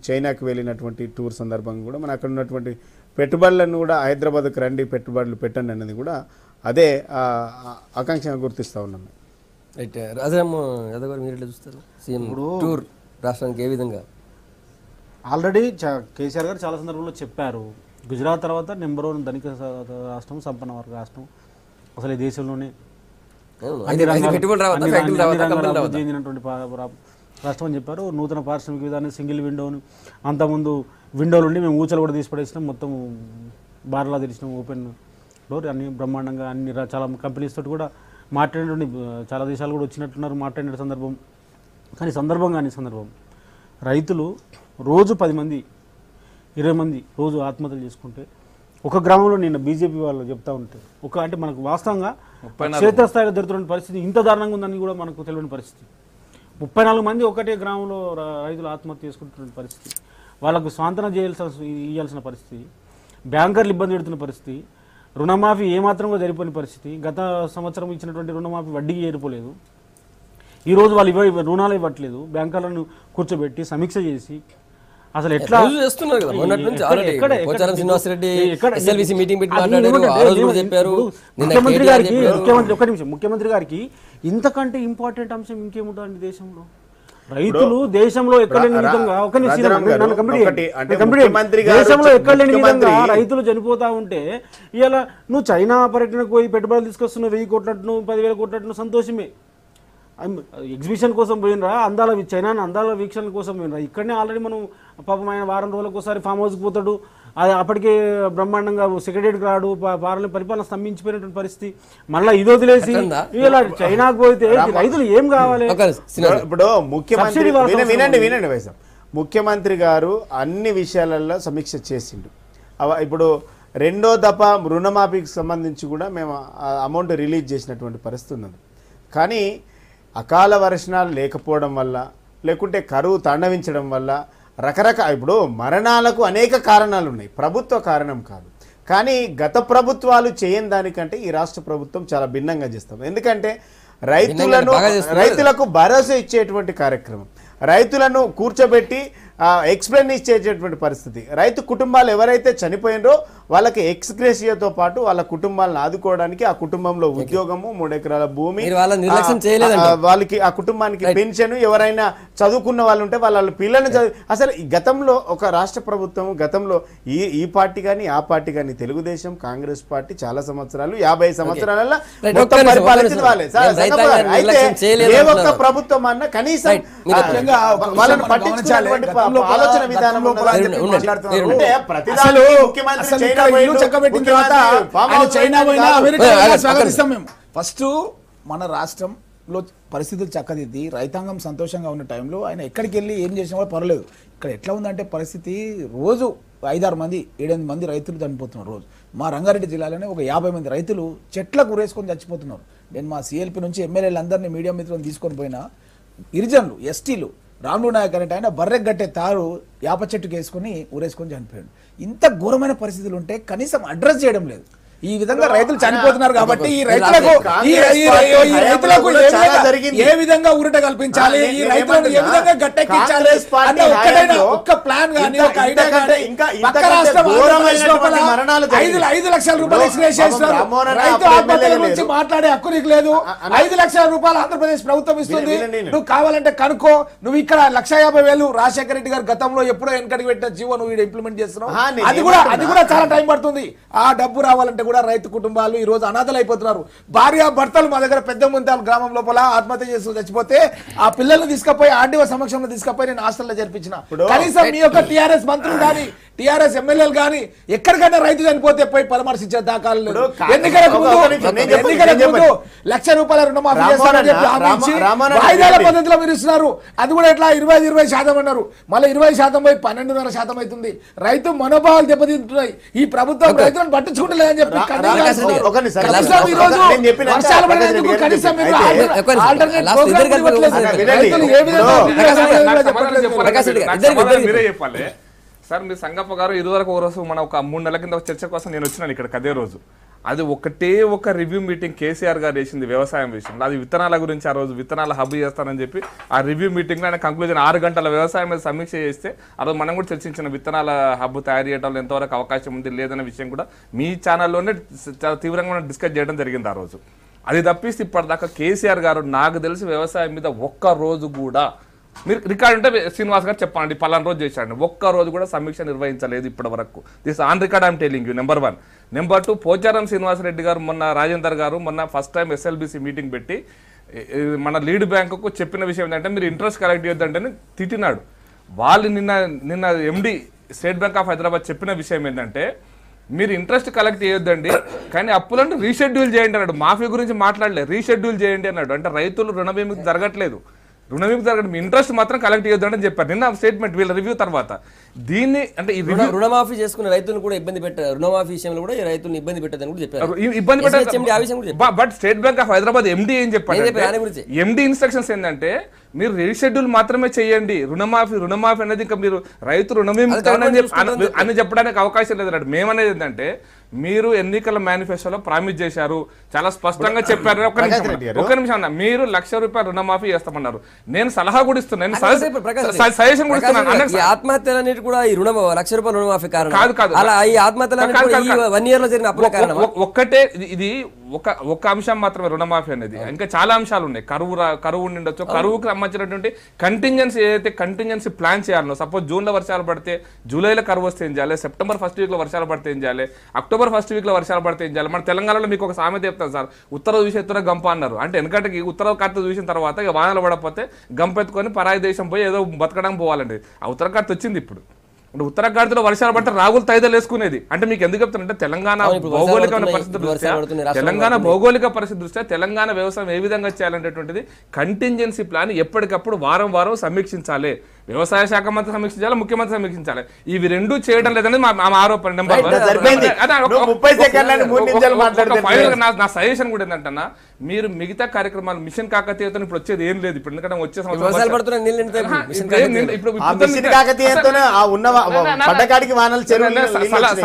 చైనాకి వెళ్ళినటువంటి టూర్ సందర్భంగా కూడా మన అక్కడ ఉన్నటువంటి పెట్టుబడులను కూడా హైదరాబాద్కు రండి, పెట్టుబడులు పెట్టండి అనేది కూడా అదే ఆకాంక్షగా గుర్తిస్తూ ఉన్నాం. రైట్. రాజారామ్ యాదవ్ గారు మీరు ఎట్లా చూస్తారు? సీఎం టూర్ రాష్ట్రానికి ఏ విధంగా? ఆల్రెడీ కేసీఆర్ గారు చాలా సందర్భంలో చెప్పారు, గుజరాత్ తర్వాత నెంబర్ 1 ధనిక రాష్ట్రం, సంపన్న వర్గ రాష్ట్రం, అసలు ఈ దేశంలోనే చెందినటువంటి రాష్ట్రం అని చెప్పారు. నూతన పారిశ్రామిక విధానం, సింగిల్ విండోను, అంతకుముందు విండోలు ఉండి మేము ఊచలు కూడా తీసి పడేసినాం, మొత్తం బార్లా తెరిచినాం, ఓపెన్ డోర్, అన్ని బ్రహ్మాండంగా అన్ని చాలా కంపెనీస్ తోటి కూడా మాట్లాడినటువంటి చాలా దేశాలు కూడా వచ్చినట్టున్నారు మాట్లాడిన సందర్భం. కానీ సందర్భం రైతులు రోజు 10 మంది 20 మంది రోజు ఆత్మహత్యలు చేసుకుంటే ఒక గ్రామంలో నేను బీజేపీ వాళ్ళు చెప్తా ఉంటే అంటే మనకు వాస్తవంగా క్షేత్రస్థాయిలో జరుగుతున్న పరిస్థితి ఇంత దారుణంగా ఉందని కూడా మనకు తెలియని పరిస్థితి. 34 మంది ఒకటే గ్రామంలో రైతులు ఆత్మహత్య చేసుకుంటున్న పరిస్థితి, వాళ్ళకు స్వాంతన ఇవ్వాల్సిన పరిస్థితి, బ్యాంకర్లు ఇబ్బంది పెడుతున్న పరిస్థితి, రుణమాఫీ ఏమాత్రం కూడా జరిపోయిన పరిస్థితి, గత సంవత్సరం ఇచ్చినటువంటి రుణమాఫీ వడ్డీకి ఏరిపోలేదు, ఈరోజు వాళ్ళు రుణాలు ఇవ్వట్లేదు, బ్యాంకర్లను కూర్చోబెట్టి సమీక్ష చేసి అసలు ఎట్లా చేస్తున్నారు కదా. మొన్నటి నుంచి already Pocharam Srinivas Reddy SLBC meeting పెట్టి మాట్లాడారు, ఆ రోజు కూడా చెప్పారు. ముఖ్యమంత్రి గారికి ఇంతకంటే ఇంపార్టెంట్ అంశం ఇంకేముంటుంది దేశంలో? రైతులు దేశంలో ఎక్కడ లేని విధంగా దేశంలో ఎక్కడ లేని విధంగా రైతులు చనిపోతా ఉంటే ఇలా నువ్వు చైనా పర్యటనకు పోయి పెట్టుబడులు తీసుకొస్తున్నావు, 1000 కోట్లను 10,000 కోట్లను సంతోషమే. ఎగ్జిబిషన్ కోసం పోయినరా, చైనా అందాల వీక్షణ కోసం పోయినరా? ఇక్కడనే ఆల్రెడీ మనం పాపం ఆయన వారం రోజులకు ఒకసారి ఫామ్ హౌస్కి పోతాడు, అది అప్పటికే బ్రహ్మాండంగా సెక్రటరీకి రాడు, పరిపాలన స్తంభించిపోయినటువంటి పరిస్థితి. మళ్ళీ ఇది వదిలేసి ఇలా చైనాకు పోతే రైతులు ఏం కావాలి? ఇప్పుడు ముఖ్యమంత్రి వినండి వైసం ముఖ్యమంత్రి గారు అన్ని విషయాలలో సమీక్ష చేసిండు. ఇప్పుడు 2వ దఫ రుణమాఫీకి సంబంధించి కూడా మేము అమౌంట్ రిలీజ్ చేసినటువంటి పరిస్థితి ఉన్నది. కానీ అకాల వర్షాలు లేకపోవడం వల్ల, లేకుంటే కరువు తాండవించడం వల్ల ఇప్పుడు మరణాలకు అనేక కారణాలు ఉన్నాయి, ప్రభుత్వ కారణం కాదు. కానీ గత ప్రభుత్వాలు చేయని దానికంటే ఈ రాష్ట్ర ప్రభుత్వం చాలా భిన్నంగా చేస్తాం. ఎందుకంటే రైతులకు భరోసా ఇచ్చేటువంటి కార్యక్రమం, రైతులను కూర్చోబెట్టి ఎక్స్ప్లెయిన్ ఇచ్చేటువంటి పరిస్థితి, రైతు కుటుంబాలు ఎవరైతే చనిపోయినరో వాళ్ళకి ఎక్స్గ్రేషియాతో పాటు వాళ్ళ కుటుంబాలను ఆదుకోవడానికి ఆ కుటుంబంలో ఉద్యోగము, 3 ఎకరాల భూమి, వాళ్ళకి ఆ కుటుంబానికి పెన్షన్, ఎవరైనా చదువుకున్న వాళ్ళు ఉంటే వాళ్ళ పిల్లల్ని అసలు గతంలో ఒక రాష్ట్ర ప్రభుత్వం గతంలో ఈ పార్టీ కానీ ఆ పార్టీ కానీ తెలుగుదేశం కాంగ్రెస్ పార్టీ చాలా సంవత్సరాలు 50 సంవత్సరాల మొత్తం పరిపాలించిన వాళ్ళే. అయితే ఏ ఒక్క ప్రభుత్వం అన్న కనీసం వాళ్ళని పట్టించుకున్నటువంటి ఆలోచన విధానంలో ప్రతిదాని ముఖ్యమంత్రి ఫస్ట్ మన రాష్ట్రంలో పరిస్థితులు చక్కదిద్ది రైతాంగం సంతోషంగా ఉన్న టైంలో ఆయన ఎక్కడికి వెళ్ళి ఏం చేసినా కూడా పర్లేదు. ఇక్కడ ఎట్లా ఉందంటే పరిస్థితి, రోజు 5-6 మంది 7-8 మంది రైతులు చనిపోతున్నారు రోజు. మా రంగారెడ్డి జిల్లాలోనే ఒక 50 మంది రైతులు చెట్లకు ఉరేసుకొని చచ్చిపోతున్నారు. నేను మా సిఎల్పి నుంచి ఎమ్మెల్యేలందరినీ మీడియా మిత్రులను తీసుకొని పోయినా, గిరిజనులు ఎస్టీలు రాములు నాయక్ అంటే ఆయన బర్రెగట్టే తారు యాప చెట్టుకు వేసుకొని ఊరేసుకొని చనిపోయాడు. ఇంత ఘోరమైన పరిస్థితులు ఉంటే కనీసం అడ్రస్ చేయడం లేదు. ఈ విధంగా రైతులు చనిపోతున్నారు కాబట్టి ఈ రైతులకు ఏ విధంగా ఊరట కల్పించాలి, ఈ రైతులను ఏ విధంగా గట్టెక్కించాలి అన్న ఒక్క ప్లాన్ గానీ ఒక ఐడియా గానీ పక్క రాష్ట్రం 5 లక్షల రూపాయలు ఎక్స్గ్రేస్ చేస్తున్నారు. రైతు ఆత్మహత్యల గురించి మాట్లాడే హక్కు నీకు లేదు. 5 లక్షల రూపాయలు ఆంధ్రప్రదేశ్ ప్రభుత్వం ఇస్తుంది, నువ్వు కావాలంటే కనుక్కో. నువ్వు ఇక్కడ 1,50,000 రాజశేఖర రెడ్డి గారు గతంలో ఎప్పుడో వెనకడికి పెట్టిన జీవో నువ్వు ఇంప్లిమెంట్ చేస్తున్నావు. అది కూడా చాలా టైం పడుతుంది. ఆ డబ్బు రావాలంటే కూడా రైతు కుటుంబాలు ఈ రోజు అనాథలు అయిపోతున్నారు. భార్య భర్తలు మా దగ్గర పెద్ద ముంతాలు గ్రామం లోపల ఆత్మహత్య చేస్తూ చచ్చిపోతే ఆ పిల్లల్ని తీసుకుపోయి ఆర్డీఓ సమక్షంలో తీసుకుపోయి నేను హాస్టల్లో జరిపించిన. కనీసం మీ యొక్క టీఆర్ఎస్ మంత్రులు కానీ టీఆర్ఎస్ ఎమ్మెల్యేలు కానీ ఎక్కడికైనా రైతు చనిపోతే పోయి పరామర్శించే దాఖలు లేదు. ఎన్నికలకు ముందు ₹1,00,000 రుణమాఫీ చేస్తారని చెప్పి హామీ ఇచ్చి వాయిదాల పద్ధతిలో మీరు ఇస్తున్నారు. అది కూడా ఎట్లా 20% అన్నారు, మళ్ళీ 20% పోయి 12.5% అవుతుంది. రైతు మనోభావాలు దెబ్బతింటున్నాయి. ఈ ప్రభుత్వం రైతులను పట్టించుకుంటలేదని చెప్పి చెప్పాలి సార్. మీ సంగప్ప గారు ఇదివరకు ఒక రోజు మన ఒక 3 నెలల కింద చర్చ కోసం నేను వచ్చినాను ఇక్కడికి. అదే రోజు అది ఒక రివ్యూ మీటింగ్ కేసీఆర్ గారు చేసింది వ్యవసాయం విషయంలో. అది విత్తనాల గురించి ఆ రోజు విత్తనాల హబ్ చేస్తానని చెప్పి ఆ రివ్యూ మీటింగ్లో ఆయన కంక్లూజన్ 6 గంటల వ్యవసాయం మీద సమీక్ష చేస్తే ఆ రోజు మనం కూడా చర్చించిన విత్తనాల హబ్ తయారు చేయడంలో ఎంతవరకు అవకాశం ఉంది లేదనే విషయం కూడా మీ ఛానల్లోనే చాలా తీవ్రంగా డిస్కస్ చేయడం జరిగింది ఆ రోజు. అది తప్పిస్తే ఇప్పటిదాకా కేసీఆర్ గారు నాకు తెలిసి వ్యవసాయం మీద ఒక్క రోజు కూడా, మీరు రికార్డు ఉంటే శ్రీనివాస్ గారు చెప్పండి పలానా రోజు చేశాడు, ఒక్క రోజు కూడా సమీక్ష నిర్వహించలేదు ఇప్పటి వరకు. This on record I'm telling you. Number 1. Number 2, Pocharam Srinivas Reddy garu మొన్న రాజేందర్ గారు మొన్న ఫస్ట్ టైం SLBC మీటింగ్ పెట్టి మన లీడ్ బ్యాంకుకు చెప్పిన విషయం ఏంటంటే మీరు ఇంట్రెస్ట్ కలెక్ట్ చేయొద్దంటే తిట్టినాడు. వాళ్ళు నిన్న MD state bank of Hyderabad చెప్పిన విషయం ఏంటంటే మీరు ఇంట్రెస్ట్ కలెక్ట్ చేయొద్దండి కానీ అప్పులంటే రీషెడ్యూల్ చేయండి అన్నాడు. మాఫీ గురించి మాట్లాడలేదు, రీషెడ్యూల్ చేయండి అన్నాడు. అంటే రైతులు రుణవిముక్తి జరగట్లేదు, రుణవిముక్తి జరగడం, మీ ఇంట్రెస్ట్ మాత్రం కలెక్ట్ చేయొద్దని చెప్పారు నిన్న స్టేట్మెంట్ వీళ్ళ రివ్యూ తర్వాత. దీన్ని అంటే రుణమాఫీ చేసుకున్న రైతులను కూడా ఇబ్బంది పెట్టారు, రుణమాఫీ విషయంలో కూడా రైతులను ఇబ్బంది పెట్టదని కూడా చెప్పారు. ఇబ్బంది పెట్టారు. But state bank of Hyderabad MD ఏం చెప్పారు, MD ఇన్స్ట్రక్షన్స్ ఏంటంటే మీరు రీషెడ్యూల్ మాత్రమే చేయండి, రుణమాఫీ అనేది ఇంకా మీరు రైతు రుణవిముక్తి అని చెప్పడానికి అవకాశం లేదన్నాడు. మేమనేది ఏంటంటే మీరు ఎన్నికల మేనిఫెస్టోలో ప్రామిస్ చేశారు, చాలా స్పష్టంగా చెప్పారు. ఒక నిమిషం అన్న, మీరు ₹1,00,000 రుణమాఫీ చేస్తామన్నారు. నేను సలహా కూడా ఇస్తున్నాను, సజెషన్ కూడా ఇస్తున్నాను. ఆత్మహత్యలన్నిటి కూడా ఈ ₹1,00,000 రుణమాఫీ కారణం కాదు. అలా ఈ ఆత్మహత్యలు 1 year లో జరిగిన అప్పుల కారణం ఒక్కటే. ఇది ఒక అంశం మాత్రమే రుణమాఫీ అనేది, ఇంకా చాలా అంశాలు ఉన్నాయి. కరువు ఉండొచ్చు, కరువుకి సంబంధించినటువంటి కంటింజెన్సీ ఏదైతే కంటింజెన్సీ ప్లాన్ చేయాలనో, సపోజ్ జూన్లో వర్షాలు పడితే జూలైలో కరువు వస్తే ఏం చేయాలి, సెప్టెంబర్ 1st వీక్లో వర్షాలు పడితే ఏం చేయాలి, అక్టోబర్ 1st వీక్లో వర్షాలు పడితే ఏం చేయాలి. మన తెలంగాణలో మీకు ఒక సామెత చెప్తాను సార్, ఉత్తర చూసి ఎత్తున గంప అన్నారు. అంటే వెనకటికి ఉత్తర కట్ట చూసిన తర్వాత ఇక వానలు పడకపోతే గంప ఎత్తుకొని పరాయి దేశం పోయి ఏదో బతకడానికి పోవాలండి. ఆ ఉత్తర కట్ట వచ్చింది ఇప్పుడు. అంటే ఉత్తరాఖండ్లో వర్షాలు పడితే రాగులు తైదలు వేసుకునేది. అంటే మీకు ఎందుకు చెప్తానంటే తెలంగాణ భౌగోళిక పరిస్థితి దృష్ట్యా తెలంగాణ వ్యవసాయం ఏ విధంగా చేయాలనేటువంటిది కంటింజెన్సీ ప్లాన్ ఎప్పటికప్పుడు వారం సమీక్షించాలి. వ్యవసాయ శాఖ మంత్రి సమీక్షించాలి, ముఖ్యమంత్రి సమీక్షించాలి. ఇవి రెండూ చేయడం లేదనేది మా ఆరోపణ. నా సజెషన్ కూడా ఏంటంటే మీరు మిగతా కార్యక్రమాలు మిషన్ కాకతీయతో ఇప్పుడు వచ్చేది ఏం లేదు. ఇప్పుడు ఎందుకంటే వచ్చే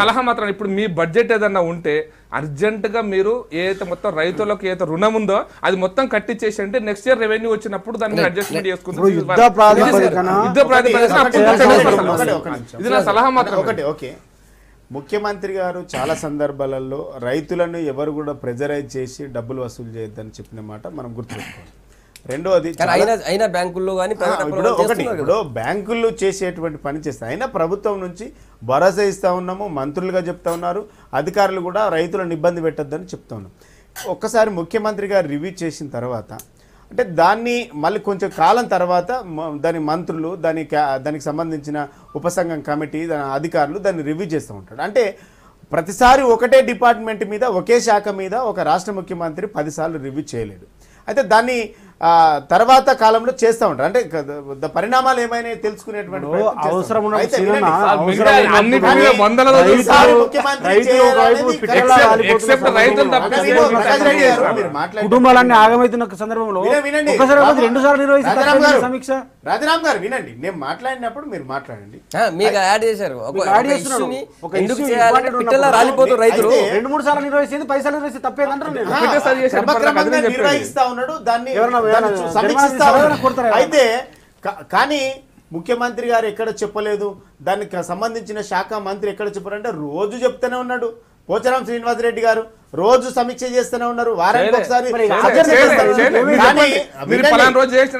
సలహా మాత్రం ఇప్పుడు మీ బడ్జెట్ ఏదన్నా ఉంటే అర్జెంట్ గా మీరు ఏదైతే మొత్తం రైతులకు ఏదైతే రుణం ఉందో అది మొత్తం కట్టించేసి అంటే నెక్స్ట్ ఇయర్ రెవెన్యూ వచ్చినప్పుడు దాన్ని అడ్జస్ట్మెంట్ చేసుకుంటారు. ఇది నా సలహా మాత్రం. ఓకే, ముఖ్యమంత్రి గారు చాలా సందర్భాలలో రైతులను ఎవరు కూడా ప్రెజరైజ్ చేసి డబ్బులు వసూలు చేయొద్దని చెప్పిన మాట మనం గుర్తుపెట్టుకోవాలి. రెండోది అయినా బ్యాంకుల్లో ఇప్పుడు బ్యాంకుల్లో చేసేటువంటి పని చేస్తాయి. అయినా ప్రభుత్వం నుంచి భరోసా ఇస్తా ఉన్నాము, మంత్రులుగా చెప్తా ఉన్నారు, అధికారులు కూడా రైతులను ఇబ్బంది పెట్టొద్దని చెప్తా ఉన్నాం. ఒక్కసారి ముఖ్యమంత్రి గారు రివ్యూ చేసిన తర్వాత అంటే దాన్ని మళ్ళీ కొంచెం కాలం తర్వాత దాని మంత్రులు దానికి సంబంధించిన ఉపసంఘం కమిటీ దాని అధికారులు దాన్ని రివ్యూ చేస్తూ ఉంటాడు. అంటే ప్రతిసారి ఒకటే డిపార్ట్మెంట్ మీద ఒకే శాఖ మీద ఒక రాష్ట్ర ముఖ్యమంత్రి 10 సార్లు రివ్యూ చేయలేడు. అయితే దాన్ని తర్వాత కాలంలో చేస్తూ ఉంటారు. అంటే పరిణామాలు ఏమైనా తెలుసుకునేటువంటి కుటుంబాలన్నీ ఆగమవుతున్న సందర్భంలో రాజరామ్ గారు వినండి, నేను మాట్లాడినప్పుడు మీరు మాట్లాడండి. మీకు యాడ్ చేశారు, 2-3 సార్లు నిర్వహిస్తుంది, 10 సార్లు నిర్వహిస్తే తప్పేదంటారు. నిర్వహిస్తా ఉన్నాడు, దాన్ని సమీక్షిస్తా ఉన్నాడు. అయితే కానీ ముఖ్యమంత్రి గారు ఎక్కడ చెప్పలేదు, దానికి సంబంధించిన శాఖ మంత్రి ఎక్కడ చెప్పారంటే రోజు చెప్తూనే ఉన్నాడు. పోచారం శ్రీనివాసరెడ్డి గారు రోజు సమీక్ష చేస్తూనే ఉన్నారు, వారానికి ఒకసారి.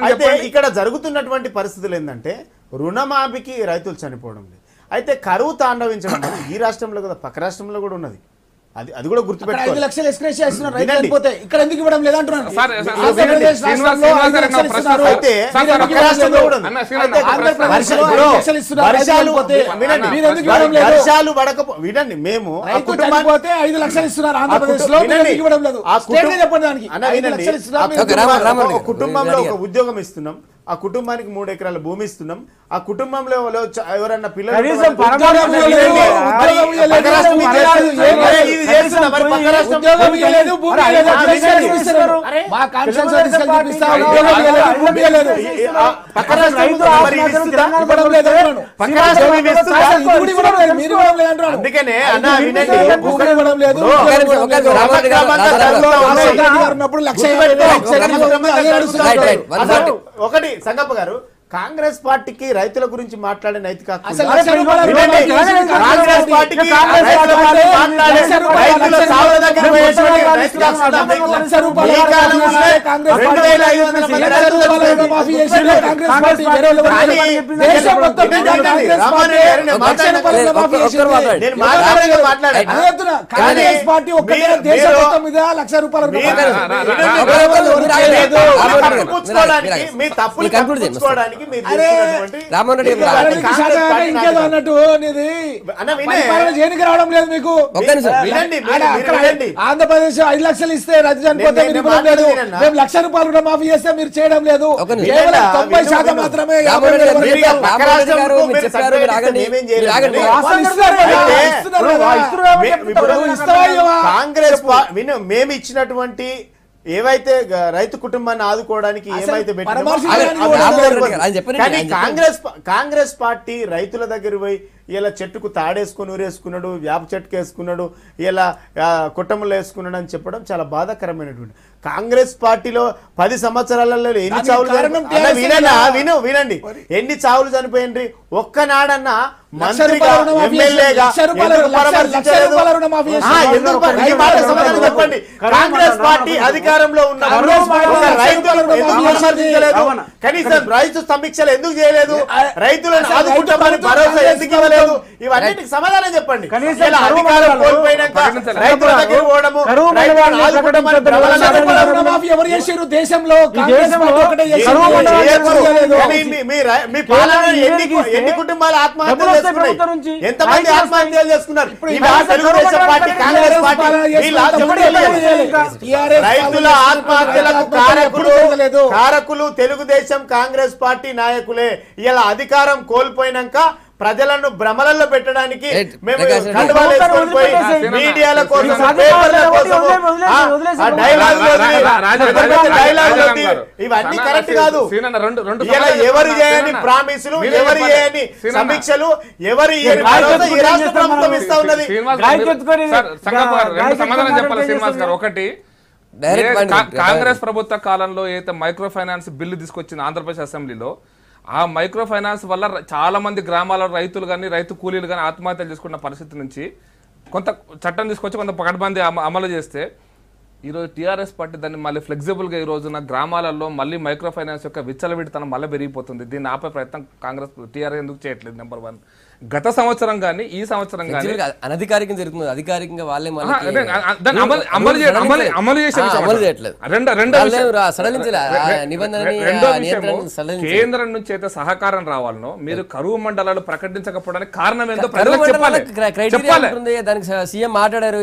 అయితే ఇక్కడ జరుగుతున్నటువంటి పరిస్థితులు ఏంటంటే రుణమాఫీకి రైతులు చనిపోవడం లేదు. అయితే కరువు తాండవించడం ఈ రాష్ట్రంలో కదా పక్క రాష్ట్రంలో కూడా ఉన్నది. అది కూడా గుర్తుపెట్టుకోవాలి. 5 లక్షలు ఎక్స్‌క్రేజ్ చేస్తున్నారు రైతు చనిపోతే, ఇక్కడ ఎందుకు ఇవ్వడం లేదంటున్నాను. సార్, ఆంధ్రప్రదేశ్ రాష్ట్రంలో 5 లక్షలు ఇస్తున్నారు. అయితే సార్, మీరు ఒక్క రాష్ట్రంలో కూడా ఉంది. ఆంధ్రప్రదేశ్లో 5 లక్షలు ఇస్తున్నారు. రైతు చనిపోతే మీరు ఎందుకు ఇవ్వడం లేదు? వర్షాలు పడకపో వినండి, మేము ఆ రైతు కుటుంబాన్ని చనిపోతే 5 లక్షలు ఇస్తున్నారు ఆంధ్రప్రదేశ్లో, మీరు ఎందుకు ఇవ్వడం లేదు? స్టేట్‌గా చెప్పండి దానికి. అన్న 5 వినండి, లక్షలు ఇస్తున్నారు, మీరు ఓకే, రామారెడ్డి గారు. కుటుంబంలో ఒక ఉద్యోగం ఇస్తున్నాం, ఆ కుటుంబానికి 3 ఎకరాల భూమి ఇస్తున్నాం, ఆ కుటుంబంలో ఎవరన్నా పిల్లలు ఉంటే కనీసం వాళ్ళకి పరమాణు ఉద్యోగం లేదు, ఇవ్వండి. ఉద్యోగం మరి ఇవ్వలేదు, పక్క రాష్ట్రం ఉద్యోగం ఇచ్చేస్తుంది. ఇవ్వలేదు, ఇది చేస్తున్నా, మరి పక్క రాష్ట్రం ఉద్యోగం ఇవ్వలేదు, భూమి ఇవ్వలేదు, అరే, లక్షలు ఇస్తున్నారు. మా కాన్స్టిట్యూన్సీ తీసుకెళ్ళి చూపిస్తా, ఉద్యోగం ఇవ్వలేదు, భూమి ఇవ్వలేదు. పక్క రాష్ట్రం మరి ఇది ఇస్తుందా? ఇవ్వడం లేదు అంటున్నాను. పక్క రాష్ట్రం ఇది ఇస్తుందా? ఇది కూడా ఇవ్వడం లేదు, మీరు ఇవ్వడం లేదు అంటున్నాను. అందుకనే అన్న వినండి, భూమి ఇవ్వడం లేదు, ఓ, ఉద్యోగం ఇవ్వడం లేదు. రామారెడ్డి గారు, రామారెడ్డి గారు ఉన్నప్పుడు 1,50,000 ఒకటి సంగప్ప గారు, కాంగ్రెస్ పార్టీకి రైతుల గురించి మాట్లాడే నైతిక హక్కు అసలు ఉందా? లక్ష రూపాయలు వినండి, కాంగ్రెస్ పార్టీకి కాంగ్రెస్ రైతుల పార్టీ గురించి మాట్లాడే లక్ష రూపాయలు రైతుల సాగుల దగ్గర పోయేటువంటి నైతిక హక్కు ఉందా? లక్ష రూపాయలు ఈ కాలంలోనే కాంగ్రెస్ 2,500 మంది లక్ష రైతులు రూపాయలు రుణమాఫీ చేసింది కాంగ్రెస్ పార్టీ. వేరే వాళ్ళు కానీ దేశం మొత్తం మీద కాంగ్రెస్ పార్టీ లక్ష రూపాయలు రుణమాఫీ చేసింది. నేను మాట్లాడలేదు, మాట్లాడాను. అదే చెప్తున్నా, కాంగ్రెస్ పార్టీ ఒక్కటే దేశం మొత్తం మీద లక్ష రూపాయలు రుణమాఫీ కప్పుపుచ్చుకోవడానికి, మీ తప్పులు కప్పుపుచ్చుకోవడానికి మీరు చేస్తున్నటువంటి రామారెడ్డి గారు, ఇంకేదో అన్నట్టు నీది అన్న వినే, పరిపాలన చేయడానికి రావడం లేదు మీకు. ఒక్క నిమిషం. వినండి, ఆడ అక్కడ వినండి. ఆంధ్రప్రదేశ్ 5 లక్షలు ఇస్తే రైతు చనిపోతే నేను మీరు ఇవ్వడం లేదు. మాట్లాడుతున్నాను. మేము 1,00,000 రూపాయలు రుణమాఫీ చేస్తే మీరు చేయడం లేదు. ఒక నిమిషం. కేవలం వినండి, 90% విను. మాత్రమే రామారెడ్డి గారు, మీరు చెప్పారు. పక్క రామారెడ్డి గారు, రాష్ట్రంలో మీరు మీరు చెప్పారు, సర్టిఫికేట్ మీరు ఆగండి. మేమేం మీరు ఆగండి. చేయలేదు. వాళ్ళు ఇస్తున్నారు కదా, అయితే ఇస్తున్నారు కదా. కాంగ్రెస్ విను, మేము ఇచ్చినటువంటి ఏవైతే రైతు కుటుంబాన్ని ఆదుకోవడానికి ఏమైతే పెట్టినామో పరామర్శించడానికి అవి కూడా ఆమోదం ఆయన చెప్పండి, కానీ ఆయన చెప్పండి. కాంగ్రెస్ పార్టీ రైతుల దగ్గర పోయి ఇలా చెట్టుకు తాడేసుకుని ఊరేసుకున్నాడు, వేప చెట్టుకు వేసుకున్నాడు, ఇలా కుటుంబంలో వేసుకున్నాడు అని చెప్పడం చాలా బాధాకరమైనటువంటి. కాంగ్రెస్ పార్టీలో 10 సంవత్సరాలలో ఎన్ని చావులు వినండి, ఎన్ని చావులు చనిపోయింది? ఒక్కనాడన్నా మంత్రిగా ఎమ్మెల్యేగా చెప్పండి. కాంగ్రెస్ పార్టీ అధికారంలో ఉన్న రైతులను ఎందుకు విమర్శించలేదు? కనీసం రైతు సమీక్షలు ఎందుకు చేయలేదు? రైతులను ఆదుకుంటామని భరోసా ఎందుకు ఇవ్వలేదు? ఇవన్నిటికి సమాధానం చెప్పండి. ఇలా అధికారం కోల్పోయినాక రైతుల దగ్గర పోవడము, రైతులను ఆదుకుంటామని ప్రబలంగా ఎవరు చేశారు దేశంలో? కాంగ్రెస్ పార్టీ ఒకటే చేసింది. మీ పాలన ఎన్ని కుటుంబాలు ఆత్మహత్యలు చేసుకున్నాయి? ఎంతమంది ఆత్మహత్యలు చేసుకున్నారు? తెలుగుదేశం పార్టీ, కాంగ్రెస్ పార్టీ రైతుల ఆత్మహత్యలకు కారకులు తెలుగుదేశం కాంగ్రెస్ పార్టీ నాయకులే. ఇలా అధికారం కోల్పోయినాక ప్రజలను భ్రమలలో పెట్టడానికి మేము కండువాలు వేసుకొని పోయి మీడియాల కోసం, పేపర్ల కోసం ఇవన్నీ కరెక్ట్ కాదు. ఇలా ఎవరు చేయని ప్రామిసులు, ఎవరు చేయని సమీక్షలు, ఎవరు ఈ రాష్ట్ర ప్రభుత్వం ఇస్తా ఉన్నది. సమాధానం చెప్పాలి శ్రీనివాస్ గారు. ఒకటి, కాంగ్రెస్ ప్రభుత్వ కాలంలో ఏదైతే మైక్రో ఫైనాన్స్ బిల్లు తీసుకొచ్చింది ఆంధ్రప్రదేశ్ అసెంబ్లీలో, ఆ మైక్రో ఫైనాన్స్ వల్ల చాలా మంది గ్రామాల రైతులు కానీ రైతు కూలీలు కానీ ఆత్మహత్యలు చేసుకున్న పరిస్థితి నుంచి కొంత చట్టం తీసుకొచ్చి కొంత పకడ్బందీ అమలు చేస్తే ఈరోజు టీఆర్ఎస్ పార్టీ దాన్ని మళ్ళీ ఫ్లెక్సిబుల్గా ఈ రోజున గ్రామాలలో మళ్ళీ మైక్రో ఫైనాన్స్ యొక్క విచ్చలవిడితనం మళ్ళీ పెరిగిపోతుంది. దీన్ని ఆపే ప్రయత్నం కాంగ్రెస్ టీఆర్ఎస్ ఎందుకు చేయట్లేదు? నెంబర్ 1. గత సంవత్సరం కానీ ఈ సంవత్సరం కానీ అనధికారికంగా జరుగుతుంది, అధికారికంగా వాళ్ళే అమలు చేయట్లేదు. కేంద్రం నుంచి అయితే సహకారం రావాలనో, మీరు కరువు మండలాలు ప్రకటించకపోవడానికి కారణం ఏంటో ప్రజలకు చెప్పాలి. సీఎం మాట్లాడారు.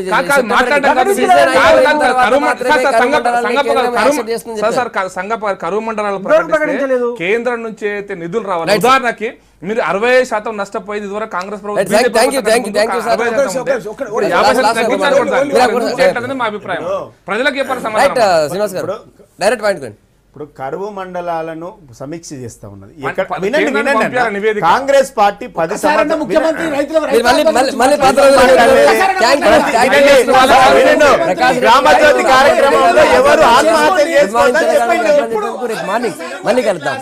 కరువు మండలాలు ప్రకటిస్తే కేంద్రం నుంచి అయితే నిధులు రావాలి. ఉదాహరణకి మీరు 60% నష్టపోయింది ఇదివరకు కాంగ్రెస్ ప్రభుత్వం. మా అభిప్రాయం ప్రజలకు చెప్పాలి. ఇప్పుడు కరువు మండలాలను సమీక్ష చేస్తా ఉన్నది. కాంగ్రెస్ పార్టీ 10 సంవత్సరాలు ముఖ్యమంత్రి గ్రామజ్యోతి కార్యక్రమంలో ఎవరు ఆత్మహత్య చేసుకోవద్దని చెప్పింది. మళ్ళీ కలుద్దాం.